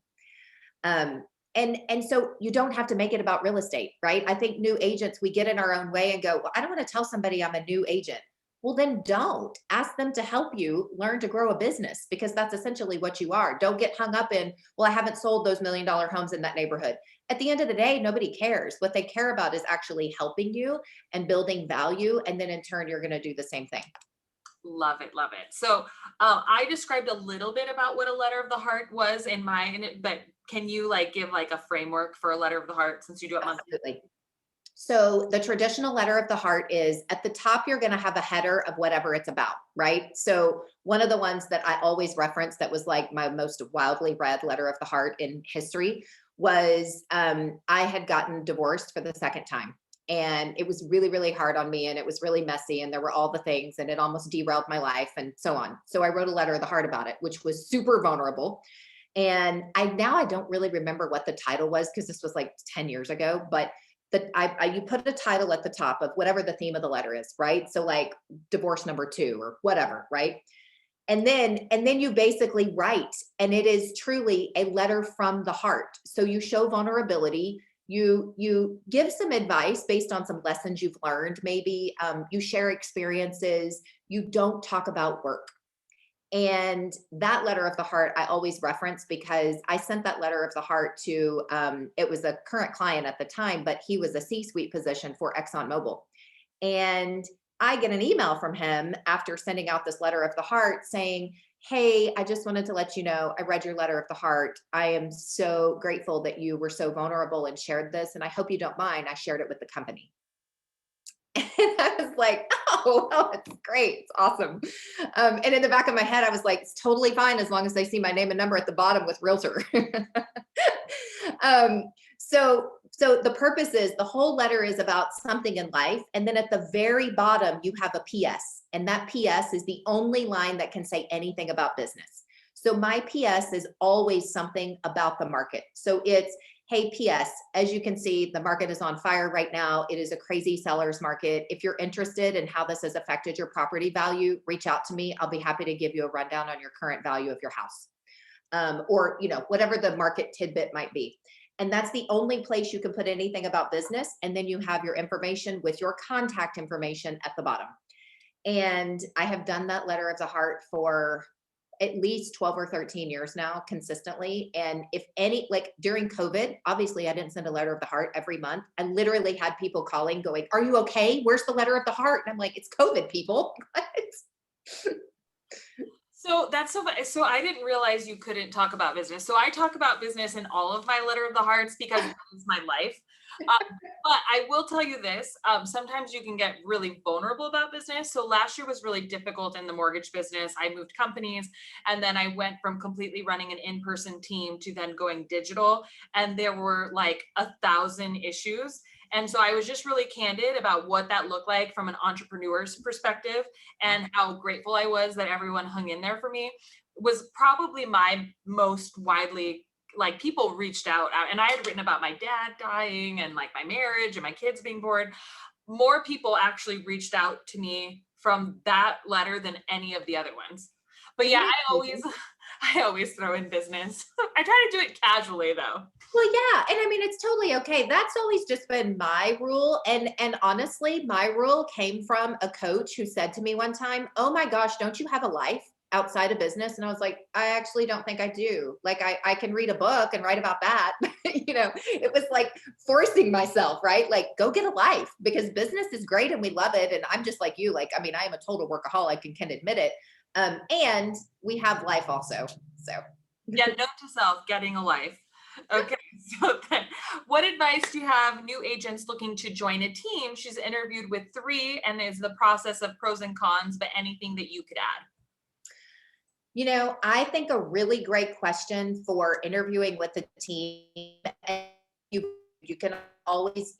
Um, and so you don't have to make it about real estate, right? I think new agents, we get in our own way and go, well, I don't want to tell somebody I'm a new agent. Well, then don't ask them to help you learn to grow a business, because that's essentially what you are. Don't get hung up in, well, I haven't sold those $1 million homes in that neighborhood. At the end of the day, nobody cares. What they care about is actually helping you and building value. And then in turn, you're going to do the same thing. Love it, love it. So I described a little bit about what a letter of the heart was in mine, but can you like give like a framework for a letter of the heart, since you do it monthly? Absolutely. So the traditional letter of the heart is at the top, you're going to have a header of whatever it's about, right? So one of the ones that I always reference that was like my most wildly read letter of the heart in history was I had gotten divorced for the second time. And it was really, really hard on me, and it was really messy, and there were all the things, and it almost derailed my life and so on. So I wrote a letter of the heart about it, which was super vulnerable. And I don't really remember what the title was because this was like 10 years ago, but you put a title at the top of whatever the theme of the letter is, right? So like divorce number 2 or whatever, right? And then you basically write, and it is truly a letter from the heart. So you show vulnerability, you give some advice based on some lessons you've learned, maybe you share experiences, you don't talk about work. And that letter of the heart, I always reference because I sent that letter of the heart to, it was a current client at the time, but he was a C-suite position for ExxonMobil. And I get an email from him after sending out this letter of the heart saying, hey, I just wanted to let you know, I read your letter of the heart. I am so grateful that you were so vulnerable and shared this. And I hope you don't mind. I shared it with the company. And I was like, oh, well, it's great. It's awesome. And in the back of my head, I was like, it's totally fine as long as they see my name and number at the bottom with realtor. um, so the purpose is the whole letter is about something in life. And then at the very bottom, you have a PS. And that PS is the only line that can say anything about business. So my PS is always something about the market. So it's, hey, PS, as you can see, the market is on fire right now. It is a crazy seller's market. If you're interested in how this has affected your property value, reach out to me. I'll be happy to give you a rundown on your current value of your house. Or, whatever the market tidbit might be. And that's the only place you can put anything about business. And then you have your information with your contact information at the bottom. And I have done that letter of the heart for at least 12 or 13 years now consistently. And if any, like during COVID, obviously I didn't send a letter of the heart every month. I literally had people calling going, are you okay? Where's the letter of the heart? And I'm like, it's COVID, people. So that's so I didn't realize you couldn't talk about business. So I talk about business in all of my letter of the hearts because it's my life. But I will tell you this, sometimes you can get really vulnerable about business. So last year was really difficult in the mortgage business. I moved companies, and then I went from completely running an in-person team to then going digital. And there were like 1,000 issues. And so I was just really candid about what that looked like from an entrepreneur's perspective, and how grateful I was that everyone hung in there for me. Was probably my most widely, like, people reached out, and I had written about my dad dying and like my marriage and my kids being born. More people actually reached out to me from that letter than any of the other ones. But yeah, Isn't that crazy? I always throw in business. I try to do it casually though. Well, yeah, and I mean it's totally okay. That's always just been my rule, and honestly, my rule came from a coach who said to me one time, "Oh my gosh, don't you have a life outside of business?" And I was like, "I actually don't think I do. Like I can read a book and write about that." It was like forcing myself, right? Like go get a life because business is great and we love it. And I'm just like you. Like I mean, I am a total workaholic and can admit it. And we have life also. So Yeah, note to self, getting a life. Okay, so then what What advice do you have new agents looking to join a team? She's interviewed with 3 and is the process of pros and cons, but anything that you could add. I think a really great question for interviewing with the team, and you can always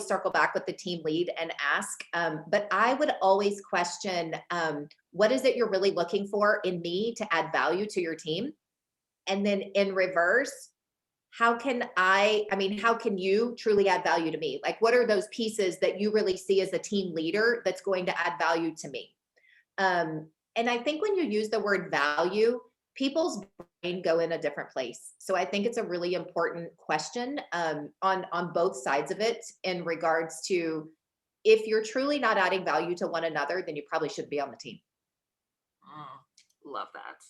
circle back with the team lead and ask. But I would always question, what is it you're really looking for in me to add value to your team? And then in reverse, how can you truly add value to me? Like, what are those pieces that you really see as a team leader that's going to add value to me? And I think when you use the word value, people's brain go in a different place. So I think it's a really important question, on both sides of it, in regards to, if you're truly not adding value to one another, then you probably should be on the team. Love that.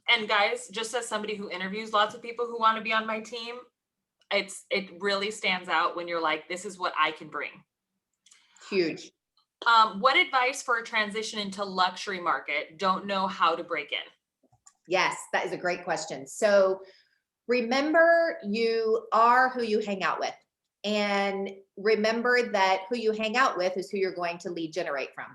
And guys, just as somebody who interviews lots of people who want to be on my team, it really stands out when you're like, this is what I can bring. Huge. What advice for a transition into luxury market? Don't know how to break in. Yes, that is a great question. So remember, you are who you hang out with. And remember that who you hang out with is who you're going to lead generate from.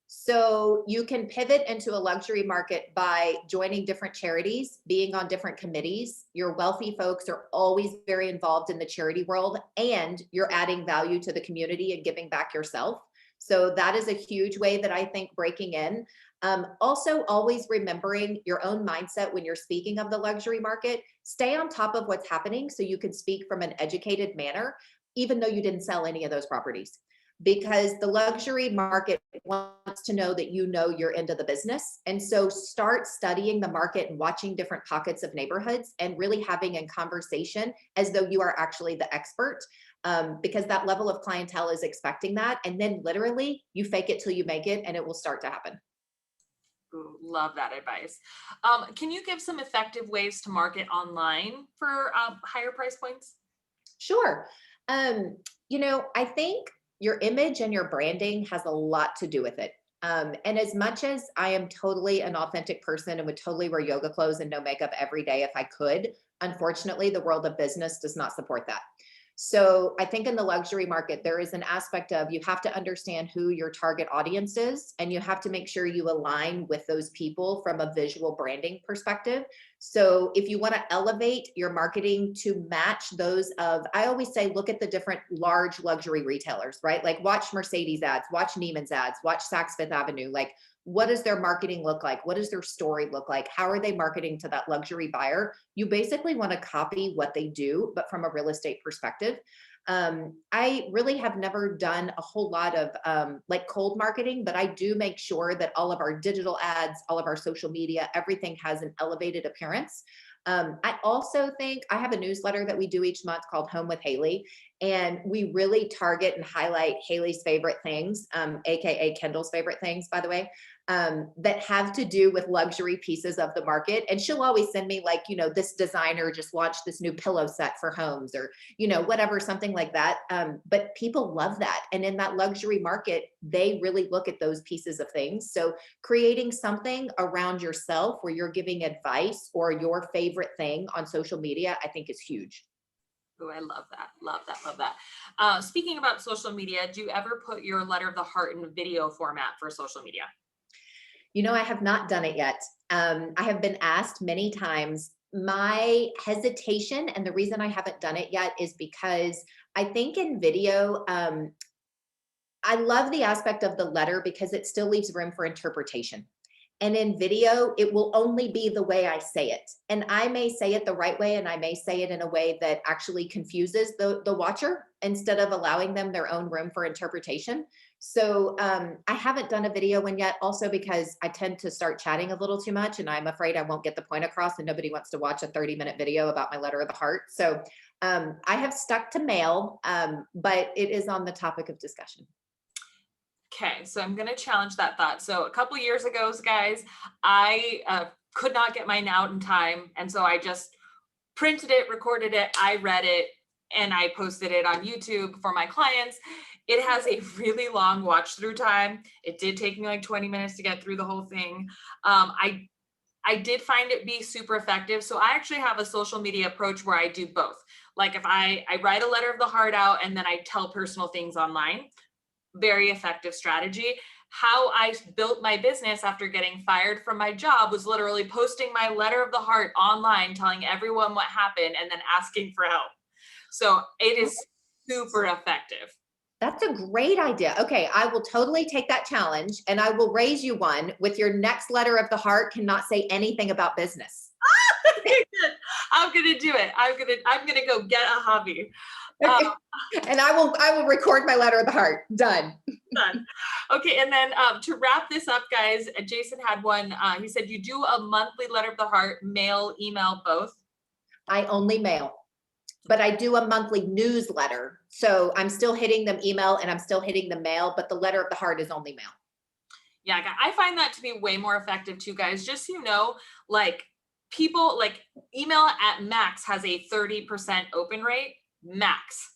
So you can pivot into a luxury market by joining different charities, being on different committees. Your wealthy folks are always very involved in the charity world, and you're adding value to the community and giving back yourself. So that is a huge way that I think breaking in. Also, always remembering your own mindset when you're speaking of the luxury market. Stay on top of what's happening so you can speak from an educated manner, even though you didn't sell any of those properties. Because the luxury market wants to know that you're into the business. And so start studying the market and watching different pockets of neighborhoods and really having a conversation as though you are actually the expert, because that level of clientele is expecting that. And then literally you fake it till you make it, and it will start to happen. Ooh, love that advice. Can you give some effective ways to market online for higher price points? Sure. I think your image and your branding has a lot to do with it. And as much as I am totally an authentic person and would totally wear yoga clothes and no makeup every day if I could, unfortunately, the world of business does not support that. So I think in the luxury market, there is an aspect of, you have to understand who your target audience is, and you have to make sure you align with those people from a visual branding perspective. So if you want to elevate your marketing to match those of, I always say, look at the different large luxury retailers, right? Like watch Mercedes ads, watch Neiman's ads, watch Saks Fifth Avenue. Like, what does their marketing look like? What does their story look like? How are they marketing to that luxury buyer? You basically want to copy what they do, but from a real estate perspective. I really have never done a whole lot of like cold marketing, but I do make sure that all of our digital ads, all of our social media, everything has an elevated appearance. I also think I have a newsletter that we do each month called Home with Haley, and we really target and highlight Haley's favorite things, AKA Kendall's favorite things, by the way, that have to do with luxury pieces of the market. And she'll always send me like, this designer just launched this new pillow set for homes, or, whatever, something like that. But people love that. And in that luxury market, they really look at those pieces of things. So creating something around yourself where you're giving advice or your favorite thing on social media, I think is huge. Oh, I love that. Love that. Love that. Speaking about social media, do you ever put your letter of the heart in video format for social media? I have not done it yet. I have been asked many times. My hesitation, and the reason I haven't done it yet, is because I think in video, I love the aspect of the letter because it still leaves room for interpretation. And in video, it will only be the way I say it. And I may say it the right way, and I may say it in a way that actually confuses the watcher instead of allowing them their own room for interpretation. So I haven't done a video one yet, also because I tend to start chatting a little too much, and I'm afraid I won't get the point across, and nobody wants to watch a 30-minute video about my letter of the heart. So I have stuck to mail, but it is on the topic of discussion. Okay, so I'm going to challenge that thought. So a couple years ago, guys, I could not get mine out in time. And so I just printed it, recorded it, I read it, and I posted it on YouTube for my clients. It has a really long watch through time. It did take me like 20 minutes to get through the whole thing. I did find it be super effective. So I actually have a social media approach where I do both. Like if I write a letter of the heart out and then I tell personal things online, very effective strategy. How I built my business after getting fired from my job was literally posting my letter of the heart online, telling everyone what happened and then asking for help. So it is super effective. That's a great idea. Okay, I will totally take that challenge and I will raise you one with your next letter of the heart cannot say anything about business. I'm gonna do it. I'm gonna go get a hobby. And I will record my letter of the heart. Done. Done. Okay, and then to wrap this up, guys, Jason had one. He said you do a monthly letter of the heart, mail, email, both. I only mail, but I do a monthly newsletter. So I'm still hitting them email and I'm still hitting the mail, but the letter of the heart is only mail. Yeah, I find that to be way more effective too, guys. Just so you know, like people like email at max has a 30% open rate, max.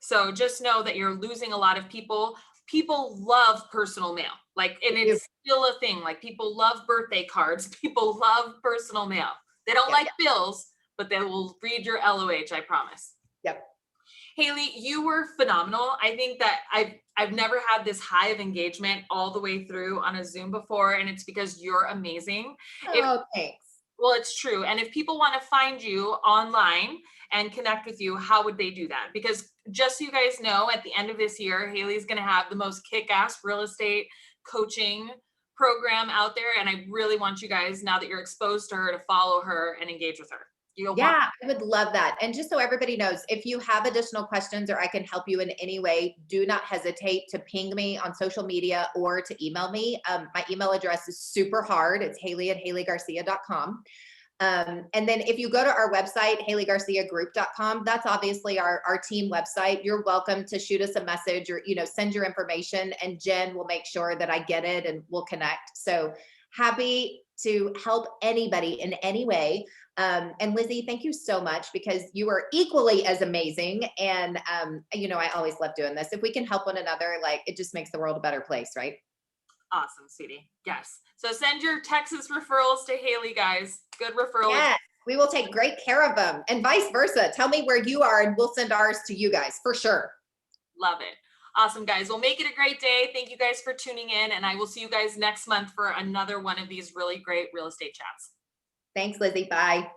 So just know that you're losing a lot of people. People love personal mail. Like, and You- it's still a thing. Like people love birthday cards. People love personal mail. They don't Yep, like bills, but they will read your LOH, I promise. yep. Haley, you were phenomenal. I think that I've never had this high of engagement all the way through on a Zoom before, and it's because you're amazing. If Oh, thanks. Well, it's true. And if people want to find you online and connect with you, how would they do that? Because just so you guys know, at the end of this year, Haley's going to have the most kick-ass real estate coaching program out there. And I really want you guys, now that you're exposed to her, to follow her and engage with her. You'll want Yeah, I would love that. And just so everybody knows, if you have additional questions or I can help you in any way, do not hesitate to ping me on social media or to email me. My email address is super hard. It's haley@haleygarcia.com. And then if you go to our website, haleygarciagroup.com, that's obviously our team website. You're welcome to shoot us a message or, send your information and Jen will make sure that I get it and we'll connect. So happy to help anybody in any way. And Lizy, thank you so much because you are equally as amazing. And, I always love doing this. If we can help one another, like it just makes the world a better place, right? Awesome, sweetie. Yes. So send your Texas referrals to Haley, guys. Good referral. Yes, we will take great care of them and vice versa. Tell me where you are and we'll send ours to you guys for sure. Love it. Awesome, guys. Well, make it a great day. Thank you guys for tuning in. And I will see you guys next month for another one of these really great real estate chats. Thanks, Lizy. Bye.